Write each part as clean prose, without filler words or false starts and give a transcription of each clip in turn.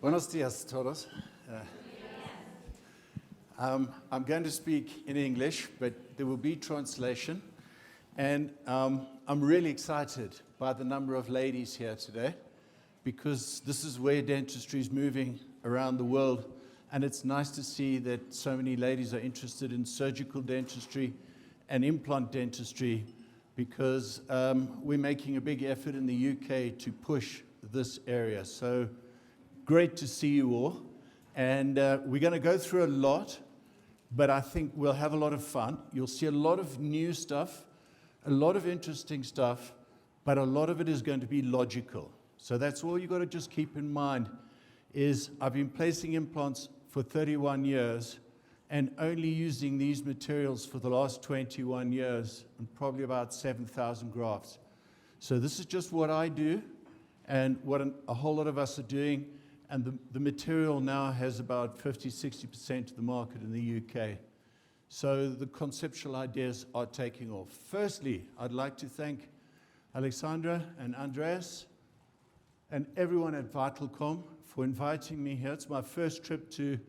Buenos dias, todos. I'm going to speak in English, but there will be translation. And I'm really excited by the number of ladies here today, because this is where dentistry is moving around the world. And it's nice to see that so many ladies are interested in surgical dentistry and implant dentistry, because we're making a big effort in the UK to push this area. So great to see you all. And we're going to go through a lot, but I think we'll have a lot of fun. You'll see a lot of new stuff, a lot of interesting stuff, but a lot of it is going to be logical. So that's all you've got to just keep in mind is I've been placing implants for 31 years and only using these materials for the last 21 years and probably about 7,000 grafts. So this is just what I do and what a whole lot of us are doing. And the material now has about 50-60% of the market in the UK. So the conceptual ideas are taking off. Firstly, I'd like to thank Alexandra and Andreas and everyone at VitalCom for inviting me here. It's my first trip to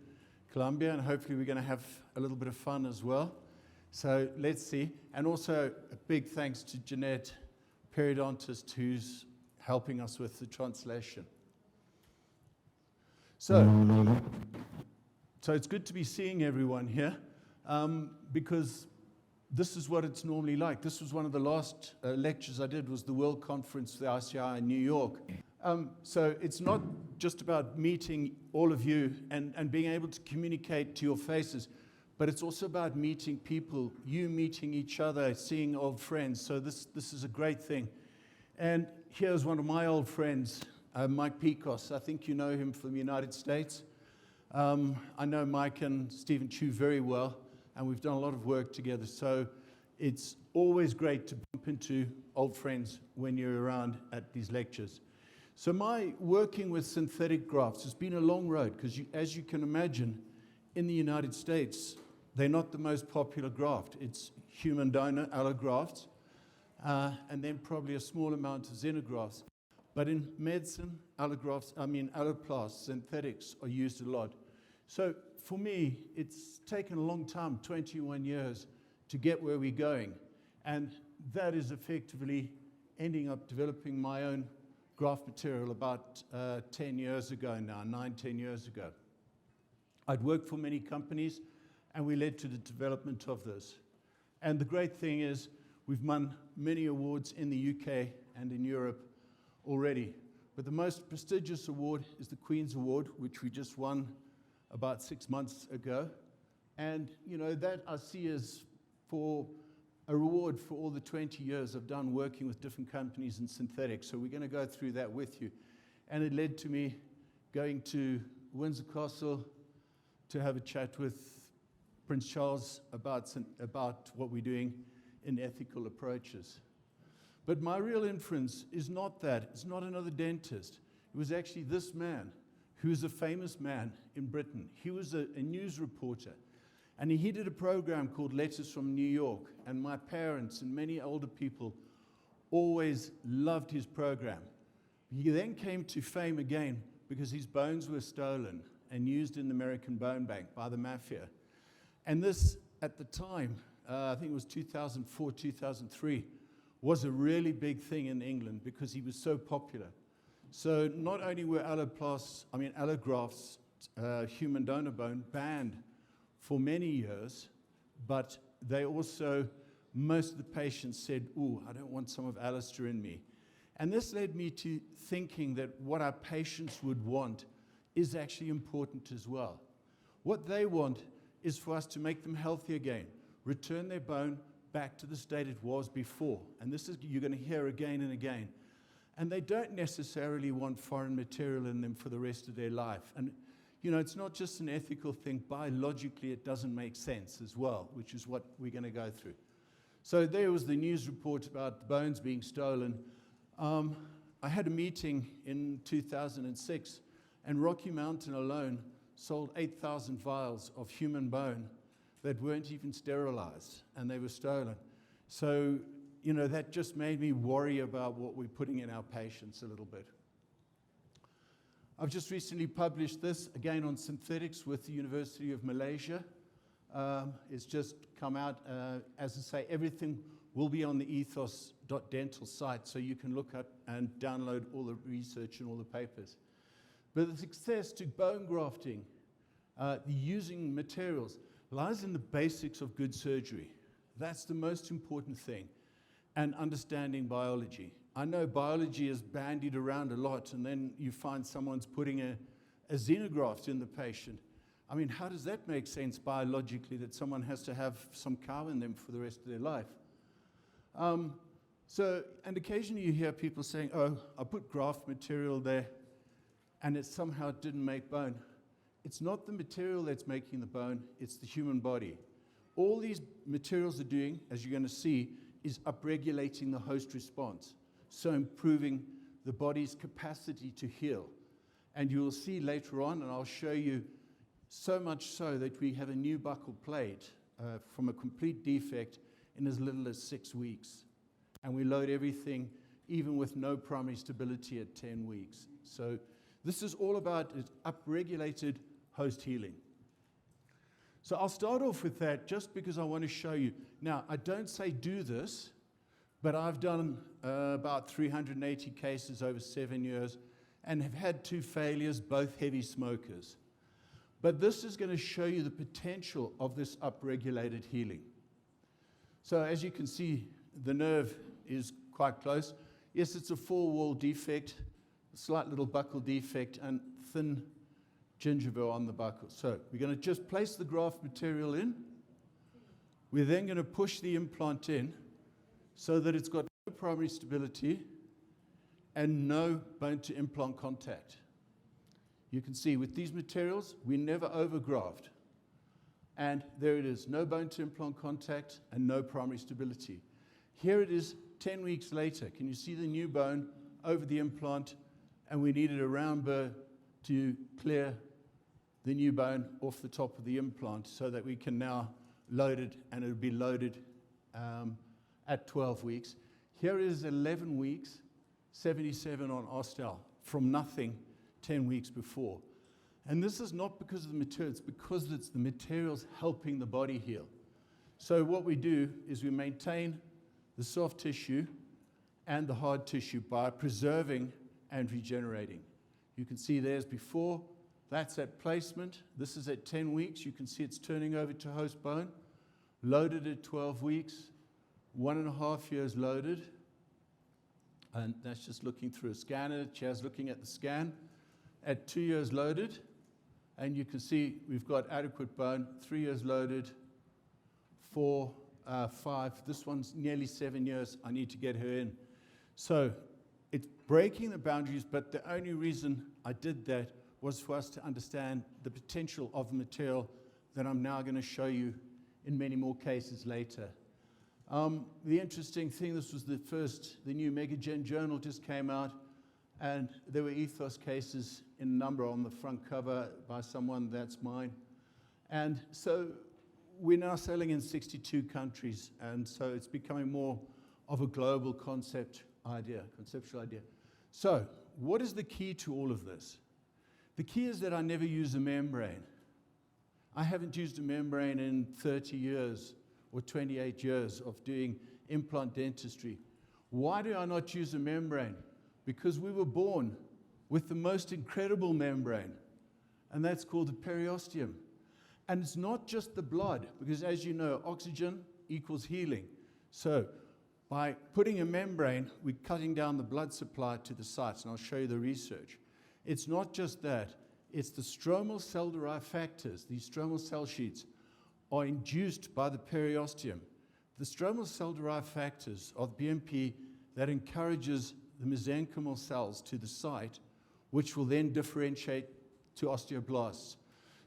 Colombia, and hopefully we're going to have a little bit of fun as well. So let's see. And also a big thanks to Jeanette, periodontist, who's helping us with the translation. So it's good to be seeing everyone here, because this is what it's normally like. This was one of the last lectures I did, was the World Conference for the ICI in New York. So it's not just about meeting all of you and being able to communicate to your faces, but it's also about meeting people, you meeting each other, seeing old friends. So this is a great thing. And here's one of my old friends, Mike Pecos. I think you know him from the United States. I know Mike and Stephen Chu very well, and we've done a lot of work together. So it's always great to bump into old friends when you're around at these lectures. So my working with synthetic grafts has been a long road, because as you can imagine, in the United States, they're not the most popular graft. It's human donor allografts, and then probably a small amount of xenografts. But in medicine, alloplasts, synthetics are used a lot. So for me, it's taken a long time, 21 years, to get where we're going. And that is effectively ending up developing my own graft material about 10 years ago now, 9-10 years ago. I'd worked for many companies, and we led to the development of this. And the great thing is we've won many awards in the UK and in Europe already. But the most prestigious award is the Queen's Award, which we just won about 6 months ago. And you know, that I see as for a reward for all the 20 years I've done working with different companies in synthetics. So we're going to go through that with you. And it led to me going to Windsor Castle to have a chat with Prince Charles about what we're doing in ethical approaches. But my real inference is not that. It's not another dentist. It was actually this man, who is a famous man in Britain. He was a news reporter. And he did a program called Letters from New York. And my parents and many older people always loved his program. He then came to fame again because his bones were stolen and used in the American Bone Bank by the mafia. And this, at the time, I think it was 2004, 2003, was a really big thing in England because he was so popular. So not only were allografts, human donor bone, banned for many years, but they also, most of the patients said, ooh, I don't want some of Alistair in me. And this led me to thinking that what our patients would want is actually important as well. What they want is for us to make them healthy again, return their bone back to the state it was before. And this is, you're going to hear again and again. And they don't necessarily want foreign material in them for the rest of their life. And you know, it's not just an ethical thing. Biologically, it doesn't make sense as well, which is what we're going to go through. So there was the news report about the bones being stolen. I had a meeting in 2006, and Rocky Mountain alone sold 8,000 vials of human bone that weren't even sterilized, and they were stolen. So, you know, that just made me worry about what we're putting in our patients a little bit. I've just recently published this, again on synthetics with the University of Malaysia. It's just come out. As I say, everything will be on the ethos.dental site, so you can look up and download all the research and all the papers. But the success to bone grafting, the using materials, lies in the basics of good surgery. That's the most important thing, and understanding biology. I know biology is bandied around a lot, and then you find someone's putting a xenograft in the patient. I mean, how does that make sense biologically, that someone has to have some cow in them for the rest of their life? And occasionally you hear people saying, oh, I put graft material there, and it somehow didn't make bone. It's not the material that's making the bone, it's the human body. All these materials are doing, as you're going to see, is upregulating the host response, so improving the body's capacity to heal. And you will see later on, and I'll show you, so much so that we have a new buccal plate from a complete defect in as little as 6 weeks. And we load everything, even with no primary stability, at 10 weeks. So this is all about upregulated host healing. So I'll start off with that just because I want to show you. Now, I don't say do this, but I've done about 380 cases over 7 years and have had 2 failures, both heavy smokers. But this is going to show you the potential of this upregulated healing. So as you can see, the nerve is quite close. Yes, it's a 4-wall defect, a slight little buccal defect, and thin gingiva on the buccal. So we're going to just place the graft material in. We're then going to push the implant in so that it's got no primary stability and no bone-to-implant contact. You can see with these materials, we never overgraft. And there it is, no bone-to-implant contact and no primary stability. Here it is 10 weeks later. Can you see the new bone over the implant? And we needed a round burr to clear the new bone off the top of the implant so that we can now load it, and it'll be loaded at 12 weeks. Here is 11 weeks, 77 on Ósea, from nothing 10 weeks before. And this is not because of the material, it's because it's the materials helping the body heal. So what we do is we maintain the soft tissue and the hard tissue by preserving and regenerating. You can see there's before, that's at placement. This is at 10 weeks. You can see it's turning over to host bone. Loaded at 12 weeks, 1.5 years loaded. And that's just looking through a scanner. Chaz looking at the scan. At 2 years loaded, and you can see we've got adequate bone. 3 years loaded, 4, 5. This one's nearly 7 years. I need to get her in. So it's breaking the boundaries, but the only reason I did that was for us to understand the potential of the material that I'm now going to show you in many more cases later. The interesting thing, this was the new Megagen journal just came out, and there were ethos cases in a number on the front cover by someone, that's mine. And so we're now selling in 62 countries, and so it's becoming more of a global conceptual idea. So what is the key to all of this? The key is that I never use a membrane. I haven't used a membrane in 30 years or 28 years of doing implant dentistry. Why do I not use a membrane? Because we were born with the most incredible membrane, and that's called the periosteum. And it's not just the blood, because as you know, oxygen equals healing. So by putting a membrane, we're cutting down the blood supply to the sites, and I'll show you the research. It's not just that, it's the stromal cell-derived factors. These stromal cell sheets are induced by the periosteum. The stromal cell-derived factors are the BMP that encourages the mesenchymal cells to the site, which will then differentiate to osteoblasts.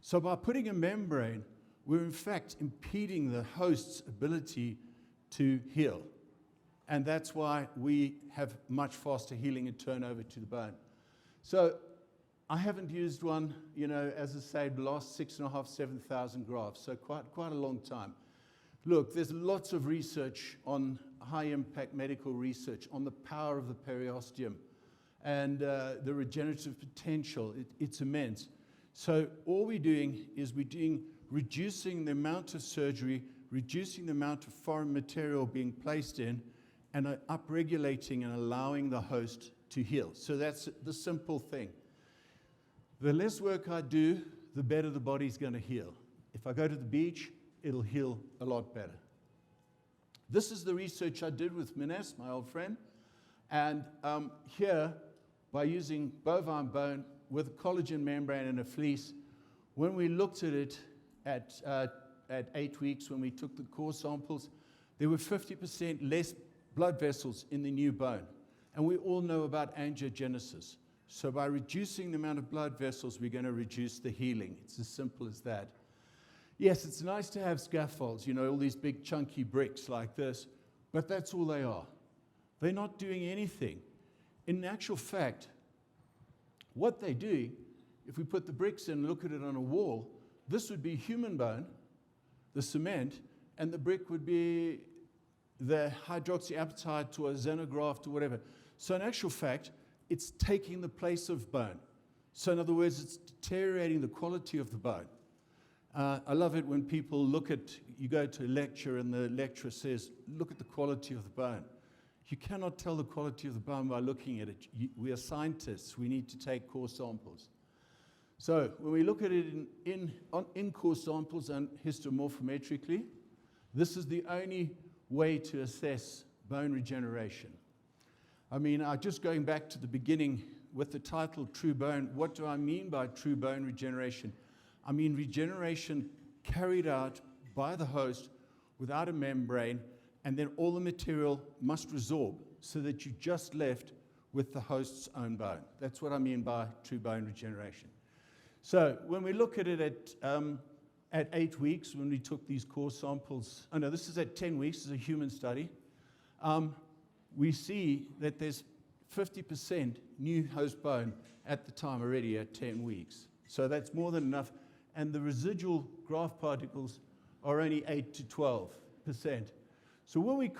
So by putting a membrane, we're in fact impeding the host's ability to heal. And that's why we have much faster healing and turnover to the bone. So I haven't used one, as I say, the last 6,500, 7,000 grafts, so quite a long time. Look, there's lots of research on high-impact medical research on the power of the periosteum and the regenerative potential, it's immense. So all we're doing is reducing the amount of surgery, reducing the amount of foreign material being placed in, and upregulating and allowing the host to heal. So that's the simple thing. The less work I do, the better the body's going to heal. If I go to the beach, it'll heal a lot better. This is the research I did with Mines, my old friend. And here, by using bovine bone with a collagen membrane and a fleece, when we looked at it at 8 weeks, when we took the core samples, there were 50% less blood vessels in the new bone. And we all know about angiogenesis. So by reducing the amount of blood vessels, we're going to reduce the healing. It's as simple as that. Yes, it's nice to have scaffolds, you know, all these big chunky bricks like this, but that's all they are. They're not doing anything. In actual fact, what they do, if we put the bricks in and look at it on a wall, this would be human bone, the cement, and the brick would be the hydroxyapatite or a xenograft or whatever. So in actual fact, it's taking the place of bone. So in other words, it's deteriorating the quality of the bone. I love it when people look at, you go to a lecture and the lecturer says, look at the quality of the bone. You cannot tell the quality of the bone by looking at it. We are scientists. We need to take core samples. So when we look at it in core samples and histomorphometrically, this is the only way to assess bone regeneration. I mean, just going back to the beginning with the title True Bone, what do I mean by true bone regeneration? I mean regeneration carried out by the host without a membrane, and then all the material must resorb so that you're just left with the host's own bone. That's what I mean by true bone regeneration. So when we look at it at 8 weeks, when we took these core samples, oh no, this is at 10 weeks, it's a human study, we see that there's 50% new host bone at the time already at 10 weeks. So that's more than enough. And the residual graft particles are only 8 to 12%. So when we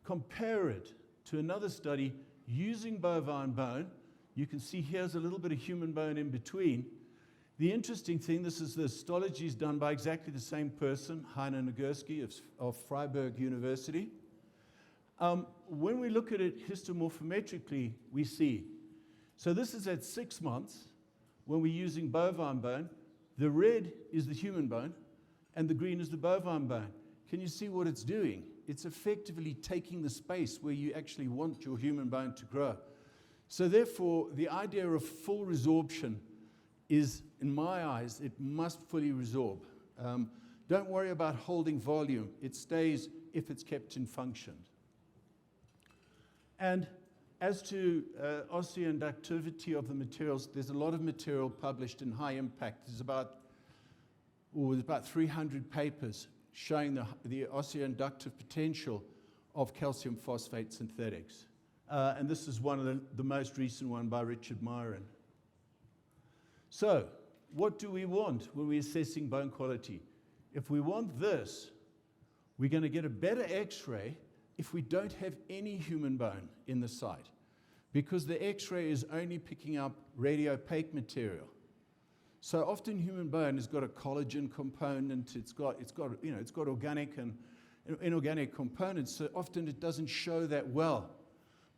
compare it to another study using bovine bone, you can see here's a little bit of human bone in between. The interesting thing, this is the histology done by exactly the same person, Heiner Nagurski of Freiburg University. When we look at it histomorphometrically, we see, so this is at 6 months when we're using bovine bone. The red is the human bone, and the green is the bovine bone. Can you see what it's doing? It's effectively taking the space where you actually want your human bone to grow. So therefore, the idea of full resorption is, in my eyes, it must fully resorb. Don't worry about holding volume. It stays if it's kept in function. And as to osteoinductivity of the materials, there's a lot of material published in high impact. There's about 300 papers showing the osteoinductive potential of calcium phosphate synthetics. And this is one of the most recent one by Richard Myron. So what do we want when we're assessing bone quality? If we want this, we're going to get a better X-ray if we don't have any human bone in the site, because the X-ray is only picking up radiopaque material. So often human bone has got a collagen component, it's got organic and inorganic components, so often it doesn't show that well.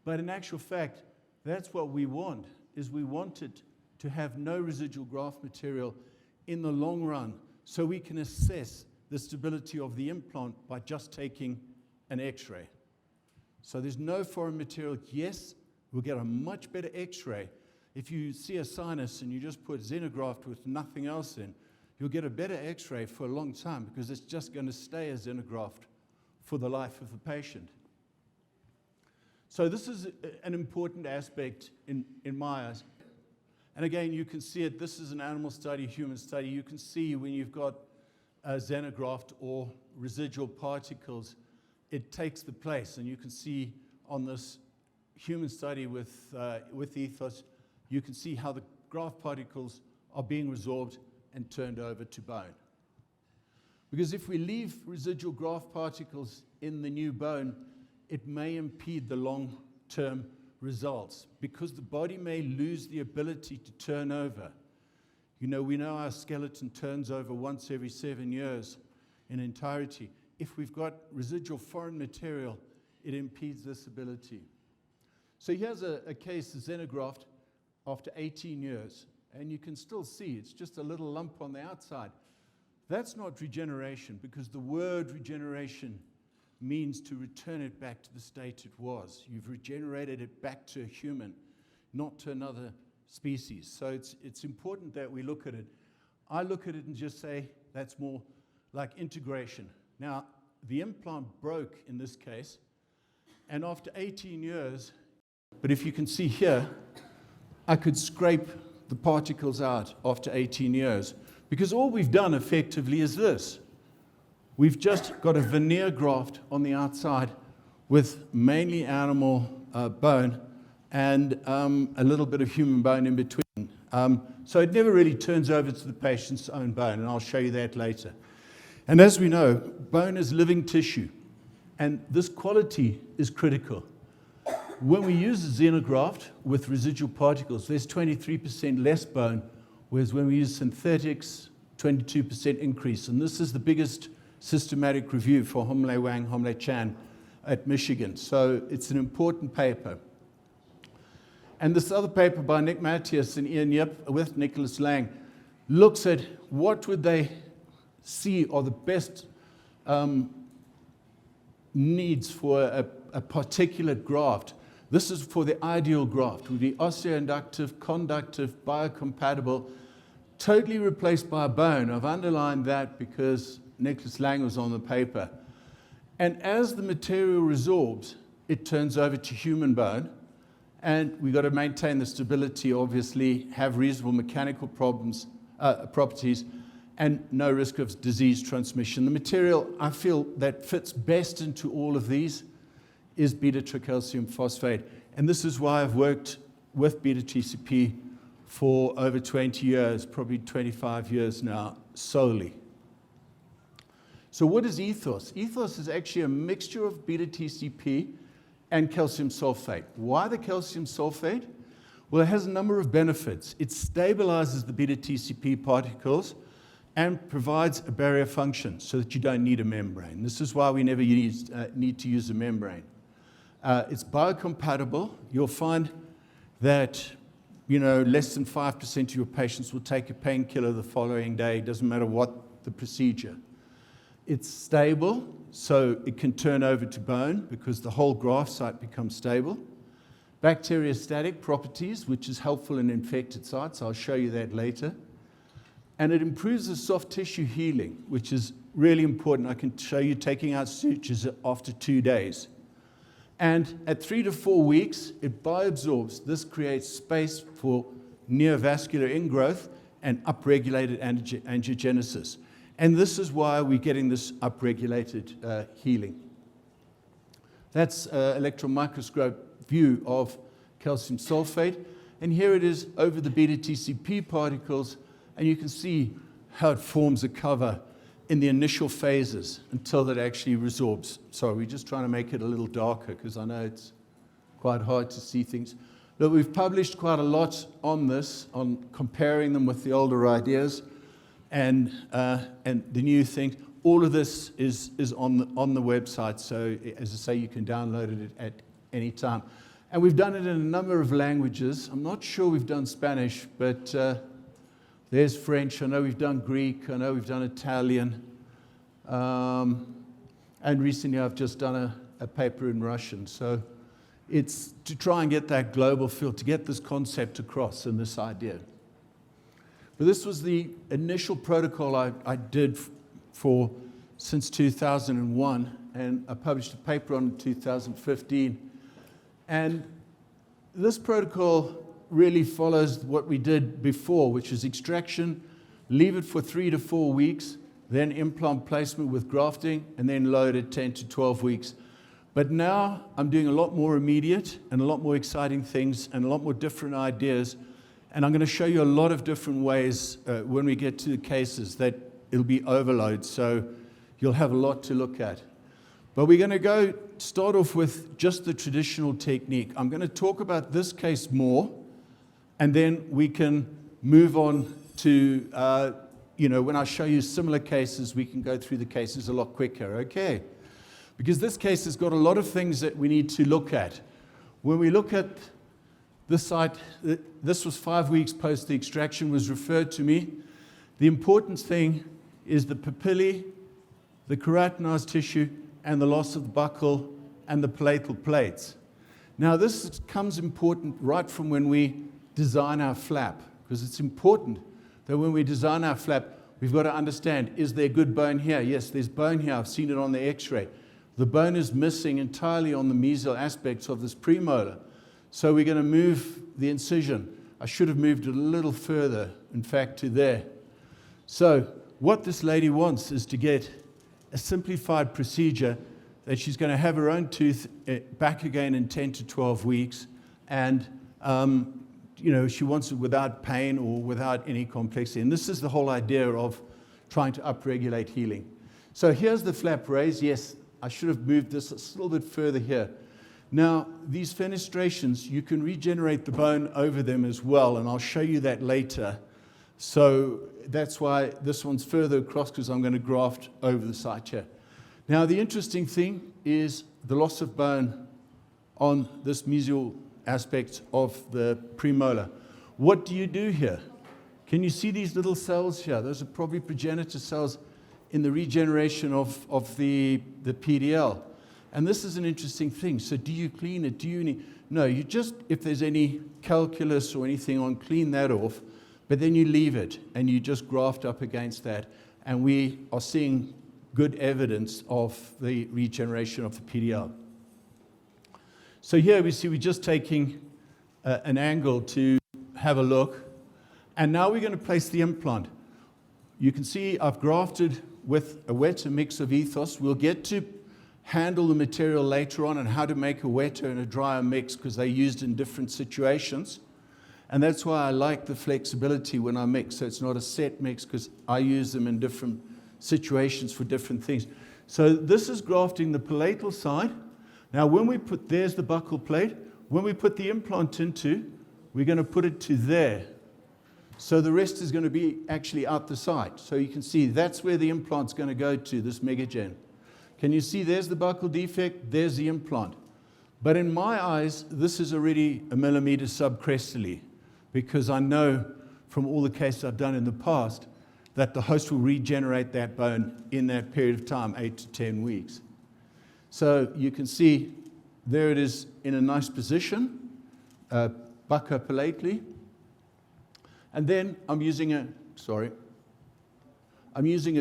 But in actual fact, that's what we want, is we want it to have no residual graft material in the long run, so we can assess the stability of the implant by just taking an X-ray. So there's no foreign material. Yes, we'll get a much better X-ray. If you see a sinus and you just put xenograft with nothing else in, you'll get a better X-ray for a long time, because it's just going to stay as xenograft for the life of the patient. So this is an important aspect in my eyes. And again, you can see it. This is an animal study, human study. You can see when you've got a xenograft or residual particles, it takes the place. And you can see on this human study with ethos, you can see how the graft particles are being resorbed and turned over to bone. Because if we leave residual graft particles in the new bone, it may impede the long-term results because the body may lose the ability to turn over. You know, we know our skeleton turns over once every 7 years in entirety. If we've got residual foreign material, it impedes this ability. So here's a case, a xenograft, after 18 years. And you can still see it's just a little lump on the outside. That's not regeneration, because the word regeneration means to return it back to the state it was. You've regenerated it back to a human, not to another species. So it's important that we look at it. I look at it and just say that's more like integration. Now, the implant broke in this case, and after 18 years, but if you can see here, I could scrape the particles out after 18 years, because all we've done effectively is this. We've just got a veneer graft on the outside with mainly animal bone and a little bit of human bone in between. So it never really turns over to the patient's own bone, and I'll show you that later. And as we know, bone is living tissue, and this quality is critical. When we use a xenograft with residual particles, there's 23% less bone, whereas when we use synthetics, 22% increase. And this is the biggest systematic review for Homle Wang, Homle Chan at Michigan. So it's an important paper. And this other paper by Nick Matthias and Ian Yip with Nicholas Lang looks at what would they see are the best needs for a particulate graft. This is for the ideal graft. It would be osteoinductive, conductive, biocompatible, totally replaced by a bone. I've underlined that because Nicholas Lang was on the paper. And as the material resorbs, it turns over to human bone. And we've got to maintain the stability, obviously, have reasonable mechanical properties, and no risk of disease transmission. The material I feel that fits best into all of these is beta-tricalcium phosphate. And this is why I've worked with beta-TCP for over 20 years, probably 25 years now, solely. So what is ethos? Ethos is actually a mixture of beta-TCP and calcium sulfate. Why the calcium sulfate? Well, it has a number of benefits. It stabilizes the beta-TCP particles and provides a barrier function so that you don't need a membrane. This is why we never need to use a membrane. It's biocompatible. You'll find that less than 5% of your patients will take a painkiller the following day. It doesn't matter what the procedure. It's stable, so it can turn over to bone because the whole graft site becomes stable. Bacteriostatic properties, which is helpful in infected sites. I'll show you that later. And it improves the soft tissue healing, which is really important. I can show you taking out sutures after 2 days. And at 3 to 4 weeks, it bioabsorbs. This creates space for neovascular ingrowth and upregulated angiogenesis. And this is why we're getting this upregulated healing. That's an electron microscope view of calcium sulfate. And here it is over the beta-TCP particles. And you can see how it forms a cover in the initial phases until it actually resorbs. Sorry, we're just trying to make it a little darker because I know it's quite hard to see things. But we've published quite a lot on this, on comparing them with the older ideas and the new things. All of this is on the website, so as I say, you can download it at any time. And we've done it in a number of languages. I'm not sure we've done Spanish, but there's French. I know we've done Greek. I know we've done Italian. And recently I've just done a paper in Russian. So it's to try and get that global feel, to get this concept across and this idea. But this was the initial protocol I did since 2001. And I published a paper on it in 2015. And this protocol really follows what we did before, which is extraction, leave it for 3 to 4 weeks, then implant placement with grafting, and then load it 10 to 12 weeks. But now I'm doing a lot more immediate and a lot more exciting things and a lot more different ideas. And I'm going to show you a lot of different ways when we get to the cases that it'll be overload. So you'll have a lot to look at. But we're going to start off with just the traditional technique. I'm going to talk about this case more, and then we can move on to, when I show you similar cases, we can go through the cases a lot quicker, okay? Because this case has got a lot of things that we need to look at. When we look at this site, this was 5 weeks post the extraction was referred to me. The important thing is the papillae, the keratinized tissue, and the loss of the buccal and the palatal plates. Now, this becomes important right from when we design our flap, because it's important that when we design our flap, we've got to understand, is there good bone here? Yes, there's bone here. I've seen it on the x-ray. The bone is missing entirely on the mesial aspects of this premolar. So we're going to move the incision. I should have moved it a little further, in fact, to there. So what this lady wants is to get a simplified procedure that she's going to have her own tooth back again in 10 to 12 weeks. And, she wants it without pain or without any complexity. And this is the whole idea of trying to upregulate healing. So here's the flap raise. Yes, I should have moved this a little bit further here. Now, these fenestrations, you can regenerate the bone over them as well, and I'll show you that later. So that's why this one's further across, because I'm going to graft over the site here. Now, the interesting thing is the loss of bone on this mesial aspect of the premolar. What do you do here? Can you see these little cells here? Those are probably progenitor cells in the regeneration of the PDL. And this is an interesting thing. So do you clean it? No, you just, if there's any calculus or anything on, clean that off, but then you leave it and you just graft up against that. And we are seeing good evidence of the regeneration of the PDL. So here we see we're just taking an angle to have a look. And now we're going to place the implant. You can see I've grafted with a wetter mix of ethos. We'll get to handle the material later on and how to make a wetter and a drier mix, because they're used in different situations. And that's why I like the flexibility when I mix. So it's not a set mix, because I use them in different situations for different things. So this is grafting the palatal side. Now when we put, there's the buccal plate. When we put the implant into, we're going to put it to there. So the rest is going to be actually out the side. So you can see that's where the implant's going to go to, this megagen. Can you see there's the buccal defect, there's the implant. But in my eyes, this is already a millimeter subcrestally, because I know from all the cases I've done in the past that the host will regenerate that bone in that period of time, 8 to 10 weeks. So you can see there it is in a nice position, buccopalatally. And then I'm using a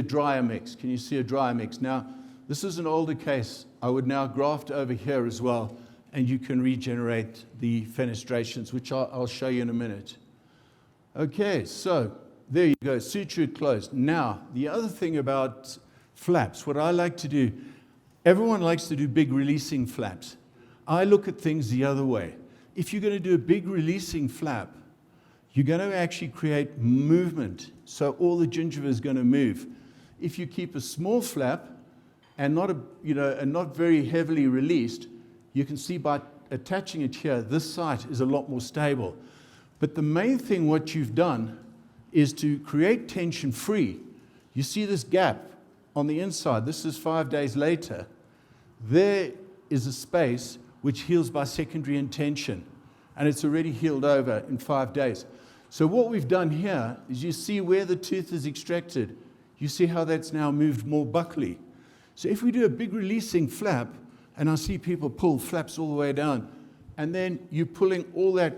drier mix. Can you see a drier mix? Now, this is an older case. I would now graft over here as well, and you can regenerate the fenestrations, which I'll show you in a minute. Okay, so there you go, sutured closed. Now, the other thing about flaps, what I like to do, everyone likes to do big releasing flaps. I look at things the other way. If you're going to do a big releasing flap, you're going to actually create movement, so all the gingiva is going to move. If you keep a small flap and not very heavily released, you can see by attaching it here, this site is a lot more stable. But the main thing what you've done is to create tension free. You see this gap on the inside. This is 5 days later. There is a space which heals by secondary intention, and it's already healed over in 5 days. So what we've done here is you see where the tooth is extracted. You see how that's now moved more buccally. So if we do a big releasing flap, and I see people pull flaps all the way down, and then you're pulling all that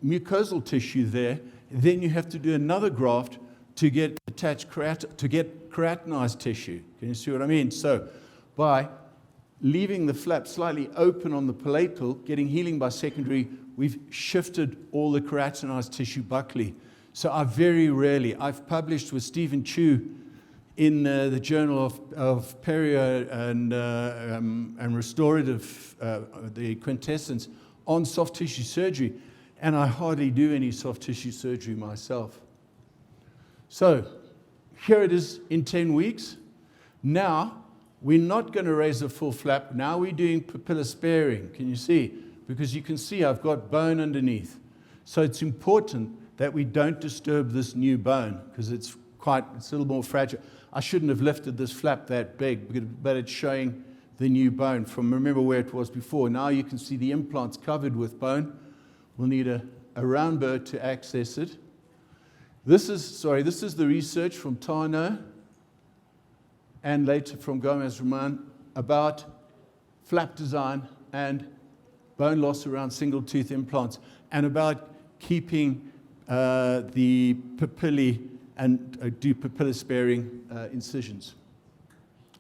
mucosal tissue there, then you have to do another graft to get attached keratinized tissue. Can you see what I mean? So by leaving the flap slightly open on the palatal, getting healing by secondary, we've shifted all the keratinized tissue buccally. So I've published with Stephen Chu in the Journal of Perio and Restorative, the quintessence, on soft tissue surgery, and I hardly do any soft tissue surgery myself. So here it is in 10 weeks. Now, we're not going to raise a full flap. Now we're doing papilla sparing. Can you see? Because you can see I've got bone underneath. So it's important that we don't disturb this new bone because it's a little more fragile. I shouldn't have lifted this flap that big, but it's showing the new bone from, remember where it was before. Now you can see the implant's covered with bone. We'll need a round burr to access it. This is the research from Tano and later from Gomez-Roman about flap design and bone loss around single tooth implants and about keeping the papillae and do papilla sparing incisions.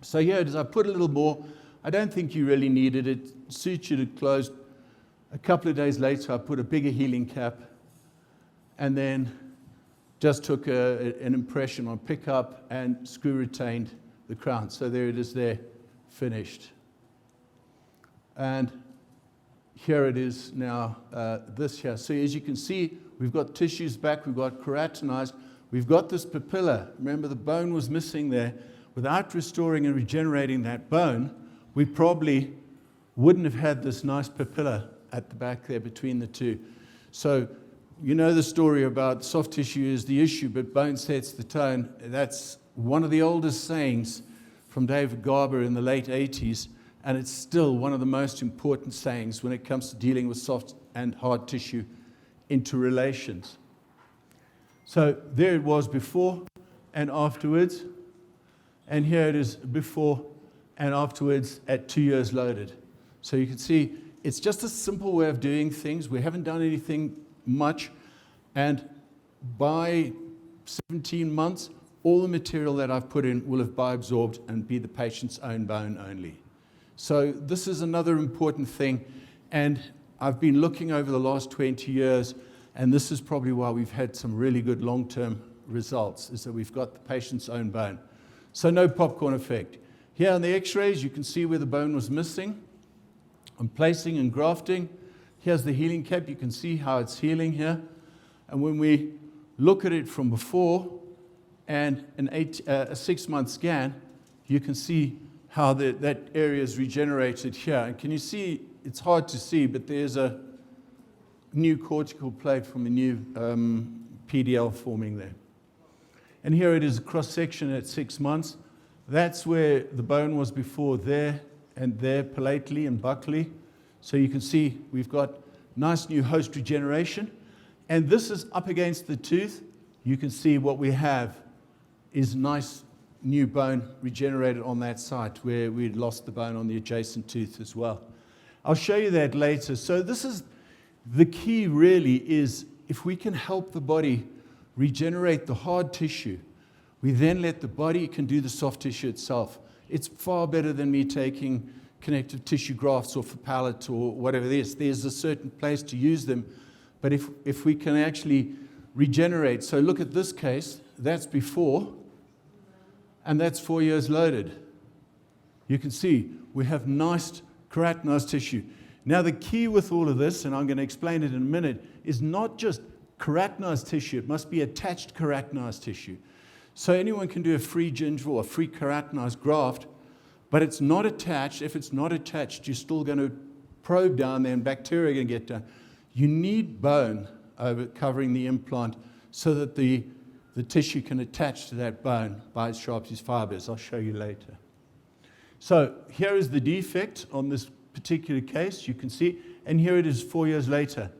So here it is. I put a little more. I don't think you really needed it. Sutured it closed. A couple of days later, I put a bigger healing cap and then just took an impression on pickup and screw retained the crown. So there it is there, finished. And here it is now, this here. So as you can see, we've got tissues back, we've got keratinized, we've got this papilla. Remember, the bone was missing there. Without restoring and regenerating that bone, we probably wouldn't have had this nice papilla at the back there between the two. So you know the story about soft tissue is the issue, but bone sets the tone. That's one of the oldest sayings from David Garber in the late 80s, and it's still one of the most important sayings when it comes to dealing with soft and hard tissue interrelations. So there it was before and afterwards, and here it is before and afterwards at 2 years loaded. So you can see it's just a simple way of doing things. We haven't done anything much, and by 17 months, all the material that I've put in will have bioabsorbed and be the patient's own bone only. So this is another important thing, and I've been looking over the last 20 years, and this is probably why we've had some really good long-term results, is that we've got the patient's own bone. So no popcorn effect. Here on the x-rays, you can see where the bone was missing. I'm placing and grafting. Here's the healing cap. You can see how it's healing here. And when we look at it from before and a 6-month scan, you can see how that area is regenerated here. And can you see, it's hard to see, but there's a new cortical plate from a new PDL forming there. And here it is, a cross-section at 6 months. That's where the bone was before, there and there, palatally and buccally. So you can see we've got nice new host regeneration. And this is up against the tooth. You can see what we have is nice new bone regenerated on that site where we'd lost the bone on the adjacent tooth as well. I'll show you that later. So this is the key really, is if we can help the body regenerate the hard tissue, we then let the body can do the soft tissue itself. It's far better than me taking connective tissue grafts off the palate or whatever it is. There's a certain place to use them, but if we can actually regenerate. So look at this case, that's before, and that's 4 years loaded. You can see we have nice keratinized tissue. Now the key with all of this, and I'm going to explain it in a minute, is not just keratinized tissue, it must be attached keratinized tissue. So anyone can do a free gingival or a free keratinized graft, but it's not attached. If it's not attached, you're still going to probe down there and bacteria are going to get down. You need bone over covering the implant so that the tissue can attach to that bone by its Sharpie's fibers. I'll show you later. So here is the defect on this particular case, you can see, and here it is 4 years later.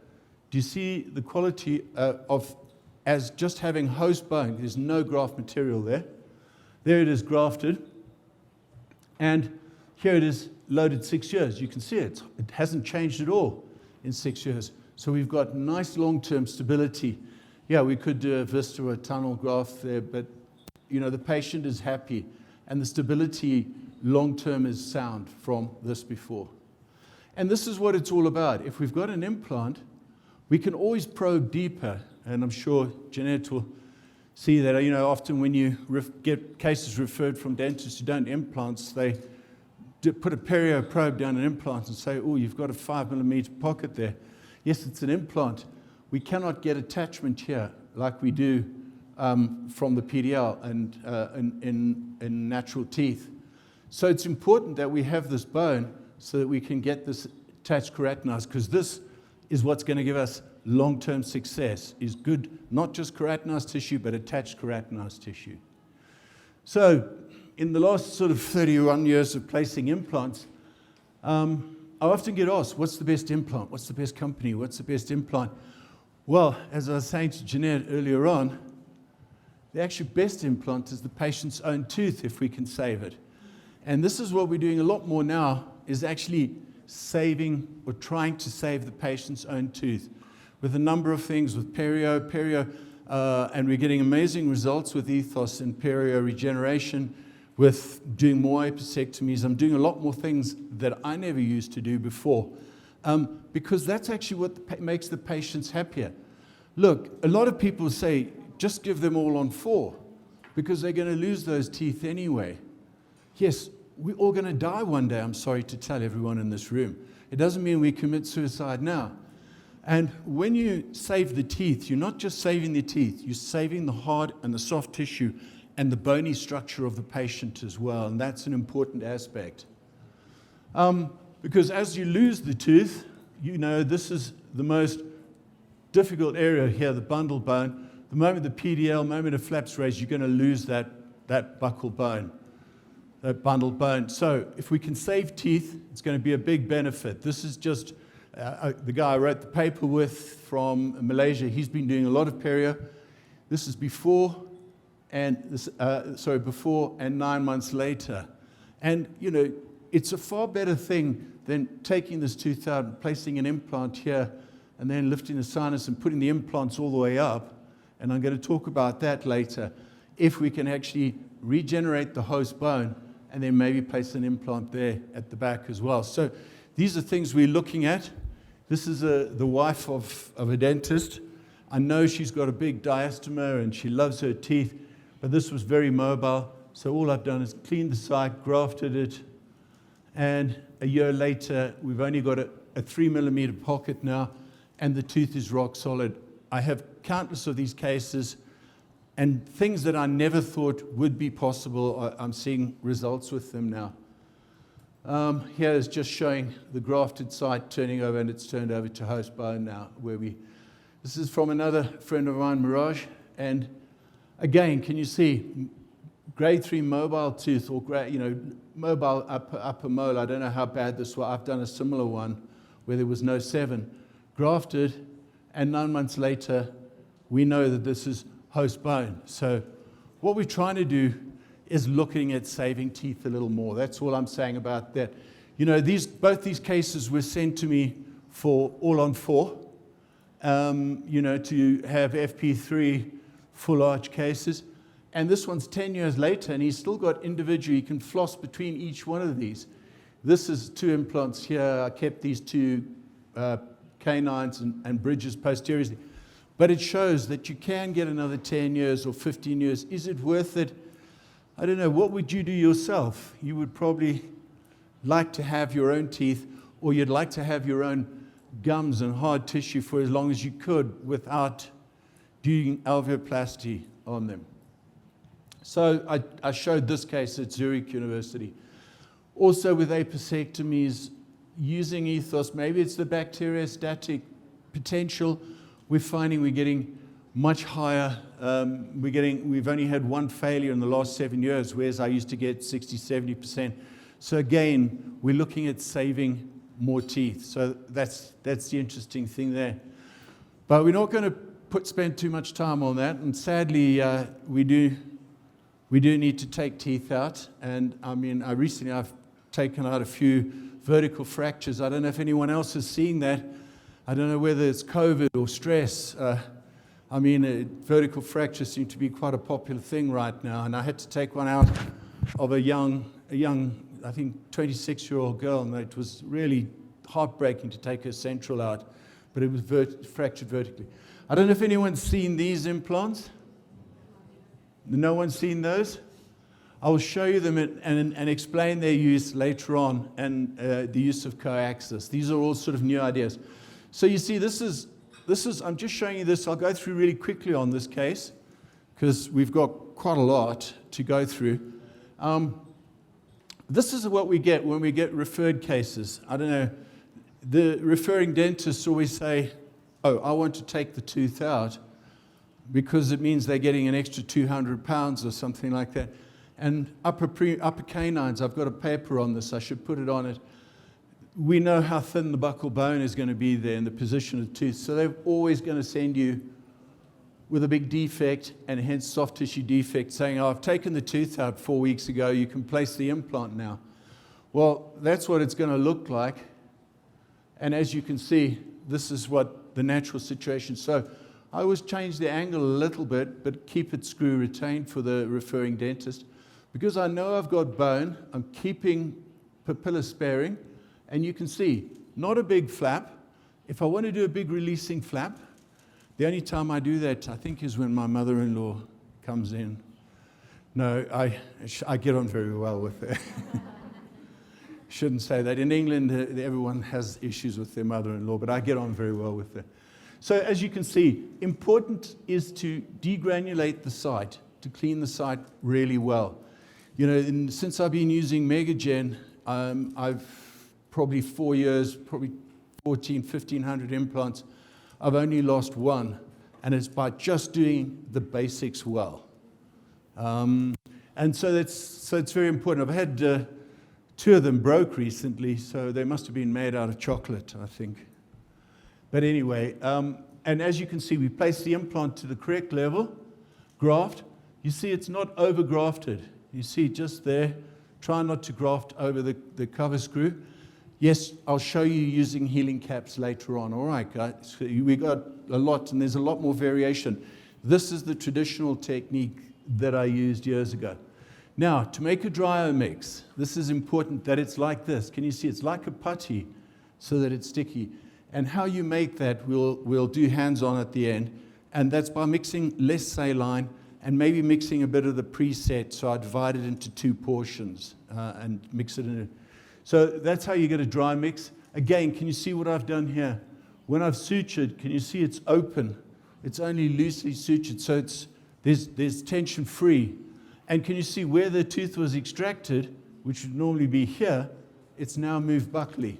Do you see the quality of as just having host bone? There's no graft material there. There it is grafted, and here it is loaded 6 years. You can see it hasn't changed at all in 6 years. So we've got nice long-term stability. Yeah, we could do a vista or a tunnel graft there, but you know the patient is happy, and the stability long-term is sound from this before. And this is what it's all about. If we've got an implant, we can always probe deeper, and I'm sure Jeanette will see that. You know, often when you get cases referred from dentists who don't implants, they put a perio probe down an implant and say, oh, you've got a 5mm pocket there. Yes, it's an implant. We cannot get attachment here like we do from the PDL and in natural teeth. So it's important that we have this bone so that we can get this attached keratinized, because this is what's going to give us long-term success, is good, not just keratinized tissue, but attached keratinized tissue. So in the last sort of 31 years of placing implants, I often get asked, what's the best implant? What's the best company? What's the best implant? Well, as I was saying to Jeanette earlier on, the actual best implant is the patient's own tooth if we can save it. And this is what we're doing a lot more now, is actually saving or trying to save the patient's own tooth with a number of things, with perio, and we're getting amazing results with ethos and perio regeneration, with doing more apicectomies. I'm doing a lot more things that I never used to do before, because that's actually what makes the patients happier. Look, a lot of people say, just give them all on 4, because they're going to lose those teeth anyway. Yes, we're all going to die one day, I'm sorry to tell everyone in this room. It doesn't mean we commit suicide now. And when you save the teeth, you're not just saving the teeth, you're saving the hard and the soft tissue and the bony structure of the patient as well, and that's an important aspect. Because as you lose the tooth, you know, this is the most difficult area here, the bundle bone. The moment the PDL, the moment it flaps raised, you're going to lose that buccal bone, that bundle bone. So if we can save teeth, it's going to be a big benefit. This is just the guy I wrote the paper with from Malaysia. He's been doing a lot of perio. This is before and 9 months later. And, you know, it's a far better thing than taking this tooth out and placing an implant here and then lifting the sinus and putting the implants all the way up. And I'm going to talk about that later. If we can actually regenerate the host bone and then maybe place an implant there at the back as well. So these are things we're looking at. This is the wife of a dentist. I know she's got a big diastema and she loves her teeth, but this was very mobile. So all I've done is cleaned the site, grafted it, and a year later, we've only got a 3-millimeter pocket now, and the tooth is rock solid. I have countless of these cases, and things that I never thought would be possible, I'm seeing results with them now. Here is just showing the grafted site turning over, and it's turned over to host bone now. This is from another friend of mine, Mirage, and again, can you see grade 3 mobile tooth, or mobile upper molar? I don't know how bad this was. I've done a similar one where there was no 7, grafted. And 9 months later, we know that this is host bone. So what we're trying to do is looking at saving teeth a little more. That's all I'm saying about that. You know, both these cases were sent to me for all on 4, to have FP3 full arch cases. And this one's 10 years later, and he's still got individual, he can floss between each one of these. This is 2 implants here. I kept these 2 canines and bridges posteriorly. But it shows that you can get another 10 years or 15 years. Is it worth it? I don't know. What would you do yourself? You would probably like to have your own teeth, or you'd like to have your own gums and hard tissue for as long as you could without doing alveoplasty on them. So I showed this case at Zurich University. Also with apicectomies, using ethos, maybe it's the bacteriostatic potential. We're finding we're getting much higher. We've only had 1 failure in the last 7 years, whereas I used to get 60, 70%. So again, we're looking at saving more teeth. So that's the interesting thing there. But we're not going to spend too much time on that. And sadly, we do need to take teeth out. And I mean, I've taken out a few vertical fractures. I don't know if anyone else is seeing that. I don't know whether it's COVID or stress. Vertical fractures seem to be quite a popular thing right now. And I had to take one out of a young, I think 26-year-old girl, and it was really heartbreaking to take her central out, but it was fractured vertically. I don't know if anyone's seen these implants. No one's seen those? I will show you them and explain their use later on, and the use of coaxis. These are all sort of new ideas. So you see, this is. I'm just showing you this. I'll go through really quickly on this case because we've got quite a lot to go through. this is what we get when we get referred cases. I don't know, the referring dentists always say, oh, I want to take the tooth out because it means they're getting an extra 200 pounds or something like that. And upper canines, I've got a paper on this, I should put it on it. We know how thin the buccal bone is going to be there in the position of the tooth, so they're always going to send you with a big defect and hence soft tissue defect, saying, oh, I've taken the tooth out 4 weeks ago, you can place the implant now. Well, that's what it's going to look like. And as you can see, this is what the natural situation. So I always change the angle a little bit, but keep it screw retained for the referring dentist. Because I know I've got bone, I'm keeping papilla sparing, and you can see, not a big flap. If I want to do a big releasing flap, the only time I do that, I think, is when my mother-in-law comes in. No, I get on very well with her. Shouldn't say that. In England, everyone has issues with their mother-in-law, but I get on very well with her. So as you can see, important is to degranulate the site, to clean the site really well. You know, since I've been using Megagen, I've probably 4 years, probably 1,500 implants. I've only lost one, and it's by just doing the basics well. And so it's very important. I've had 2 of them broke recently, so they must have been made out of chocolate, I think. But anyway, and as you can see, we place the implant to the correct level, graft. You see it's not over-grafted. You see just there, try not to graft over the cover screw. Yes, I'll show you using healing caps later on. All right, guys, so we got a lot, and there's a lot more variation. This is the traditional technique that I used years ago. Now, to make a dryer mix, this is important that it's like this. Can you see? It's like a putty so that it's sticky. And how you make that, we'll do hands-on at the end. And that's by mixing less saline and maybe mixing a bit of the preset. So I divide it into 2 portions and mix it in. So that's how you get a dry mix. Again, can you see what I've done here? When I've sutured, can you see it's open? It's only loosely sutured, so there's tension free. And can you see where the tooth was extracted, which would normally be here, it's now moved buccally.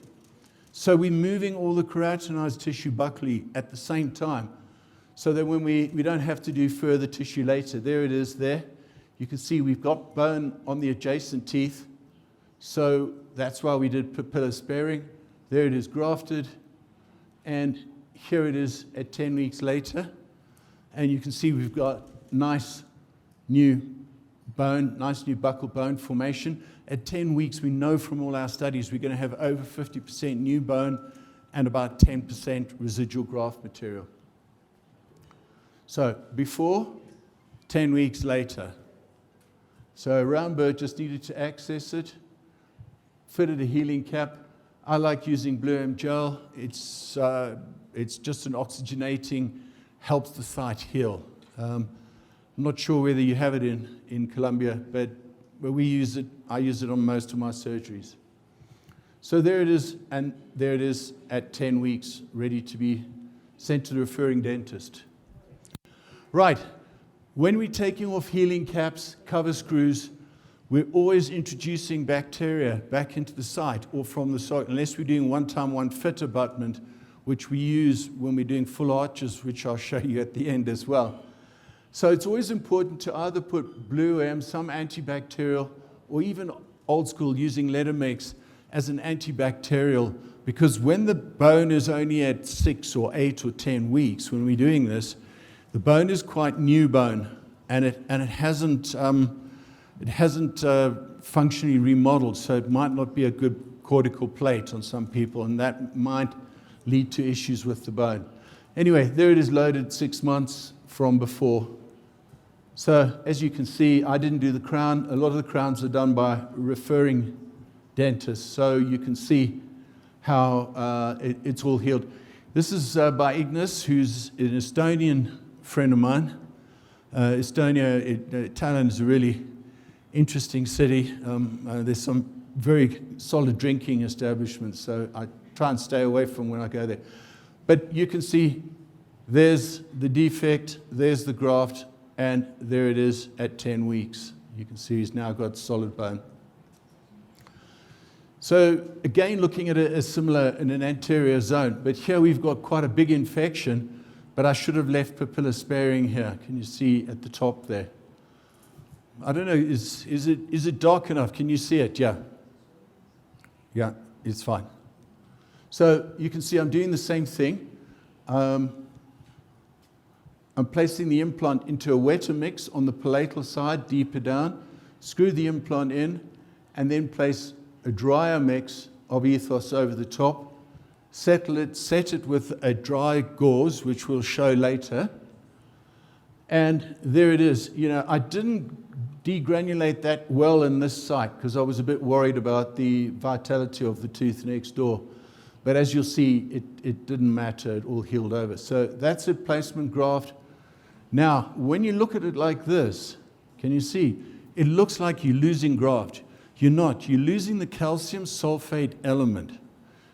So we're moving all the keratinized tissue buccally at the same time, so that when we don't have to do further tissue later. There it is there. You can see we've got bone on the adjacent teeth, so that's why we did papilla sparing. There it is grafted, and here it is at 10 weeks later. And you can see we've got nice new bone, nice new buccal bone formation. At 10 weeks, we know from all our studies we're going to have over 50% new bone and about 10% residual graft material. So before, 10 weeks later. So round bird just needed to access it, fitted a healing cap. I like using Blue M gel. It's just an oxygenating, helps the site heal. I'm not sure whether you have it in Colombia, but we use it. I use it on most of my surgeries. So there it is, and there it is at 10 weeks, ready to be sent to the referring dentist. Right, when we're taking off healing caps, cover screws, we're always introducing bacteria back into the site or from the soil, unless we're doing one-time, one-fit abutment, which we use when we're doing full arches, which I'll show you at the end as well. So it's always important to either put Blue M, some antibacterial, or even old school using Letter-Mix as an antibacterial, because when the bone is only at 6 or 8 or 10 weeks, when we're doing this, the bone is quite new bone, and it hasn't functionally remodeled, so it might not be a good cortical plate on some people, and that might lead to issues with the bone. Anyway, there it is loaded 6 months from before. So as you can see, I didn't do the crown. A lot of the crowns are done by referring dentists, so you can see how it's all healed. This is by Ignas, who's an Estonian friend of mine. Estonia, Tallinn is a really interesting city. There's some very solid drinking establishments, so I try and stay away from when I go there. But you can see there's the defect, there's the graft, and there it is at 10 weeks. You can see he's now got solid bone. So again, looking at a similar in an anterior zone, but here we've got quite a big infection, but I should have left papilla sparing here. Can you see at the top there? I don't know, is it dark enough? Can you see it? Yeah. Yeah, it's fine. So you can see I'm doing the same thing. I'm placing the implant into a wetter mix on the palatal side, deeper down, screw the implant in, and then place a drier mix of ethos over the top, settle it, set it with a dry gauze, which we'll show later. And there it is. You know, I didn't degranulate that well in this site because I was a bit worried about the vitality of the tooth next door. But as you'll see, it didn't matter. It all healed over. So that's a placement graft. Now, when you look at it like this, can you see? It looks like you're losing graft. You're not. You're losing the calcium sulfate element.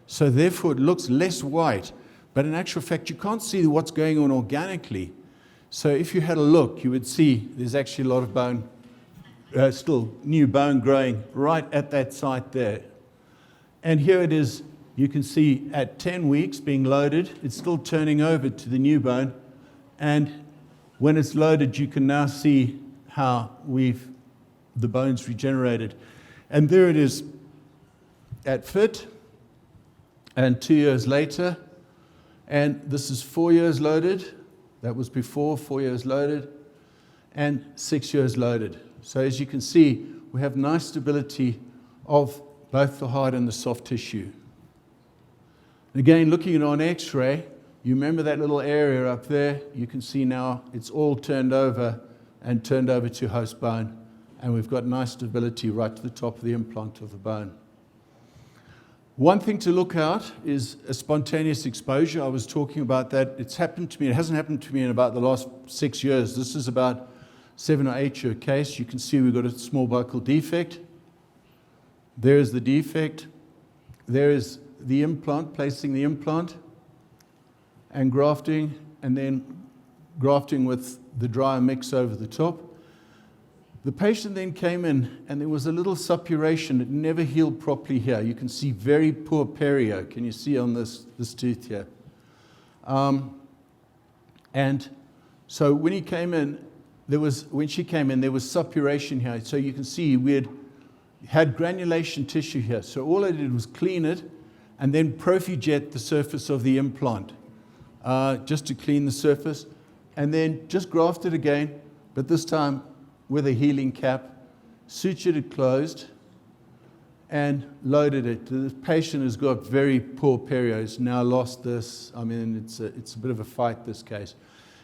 So therefore, it looks less white. But in actual fact, you can't see what's going on organically. So if you had a look, you would see there's actually a lot of bone, still new bone growing right at that site there. And here it is. You can see at 10 weeks being loaded, it's still turning over to the new bone. And when it's loaded, you can now see how the bone's regenerated. And there it is at fit, and 2 years later. And this is 4 years loaded. That was before, 4 years loaded, and 6 years loaded. So as you can see, we have nice stability of both the hard and the soft tissue. Again, looking at it on X-ray, you remember that little area up there? You can see now it's all turned over to host bone. And we've got nice stability right to the top of the implant of the bone. One thing to look out is a spontaneous exposure. I was talking about that. It's happened to me. It hasn't happened to me in about the last 6 years. This is about 7 or 8 year case. You can see we've got a small buccal defect. There's the defect. There is the implant, placing the implant, and grafting, and then grafting with the dryer mix over the top. The patient then came in, and there was a little suppuration. It never healed properly here. You can see very poor perio. Can you see on this tooth here? And so when he came in, when she came in, there was suppuration here. So you can see we had granulation tissue here. So all I did was clean it and then Profijet the surface of the implant, just to clean the surface, and then just graft it again, but this time with a healing cap, sutured it closed, and loaded it. The patient has got very poor perio. He's now lost this. I mean, it's a bit of a fight, this case.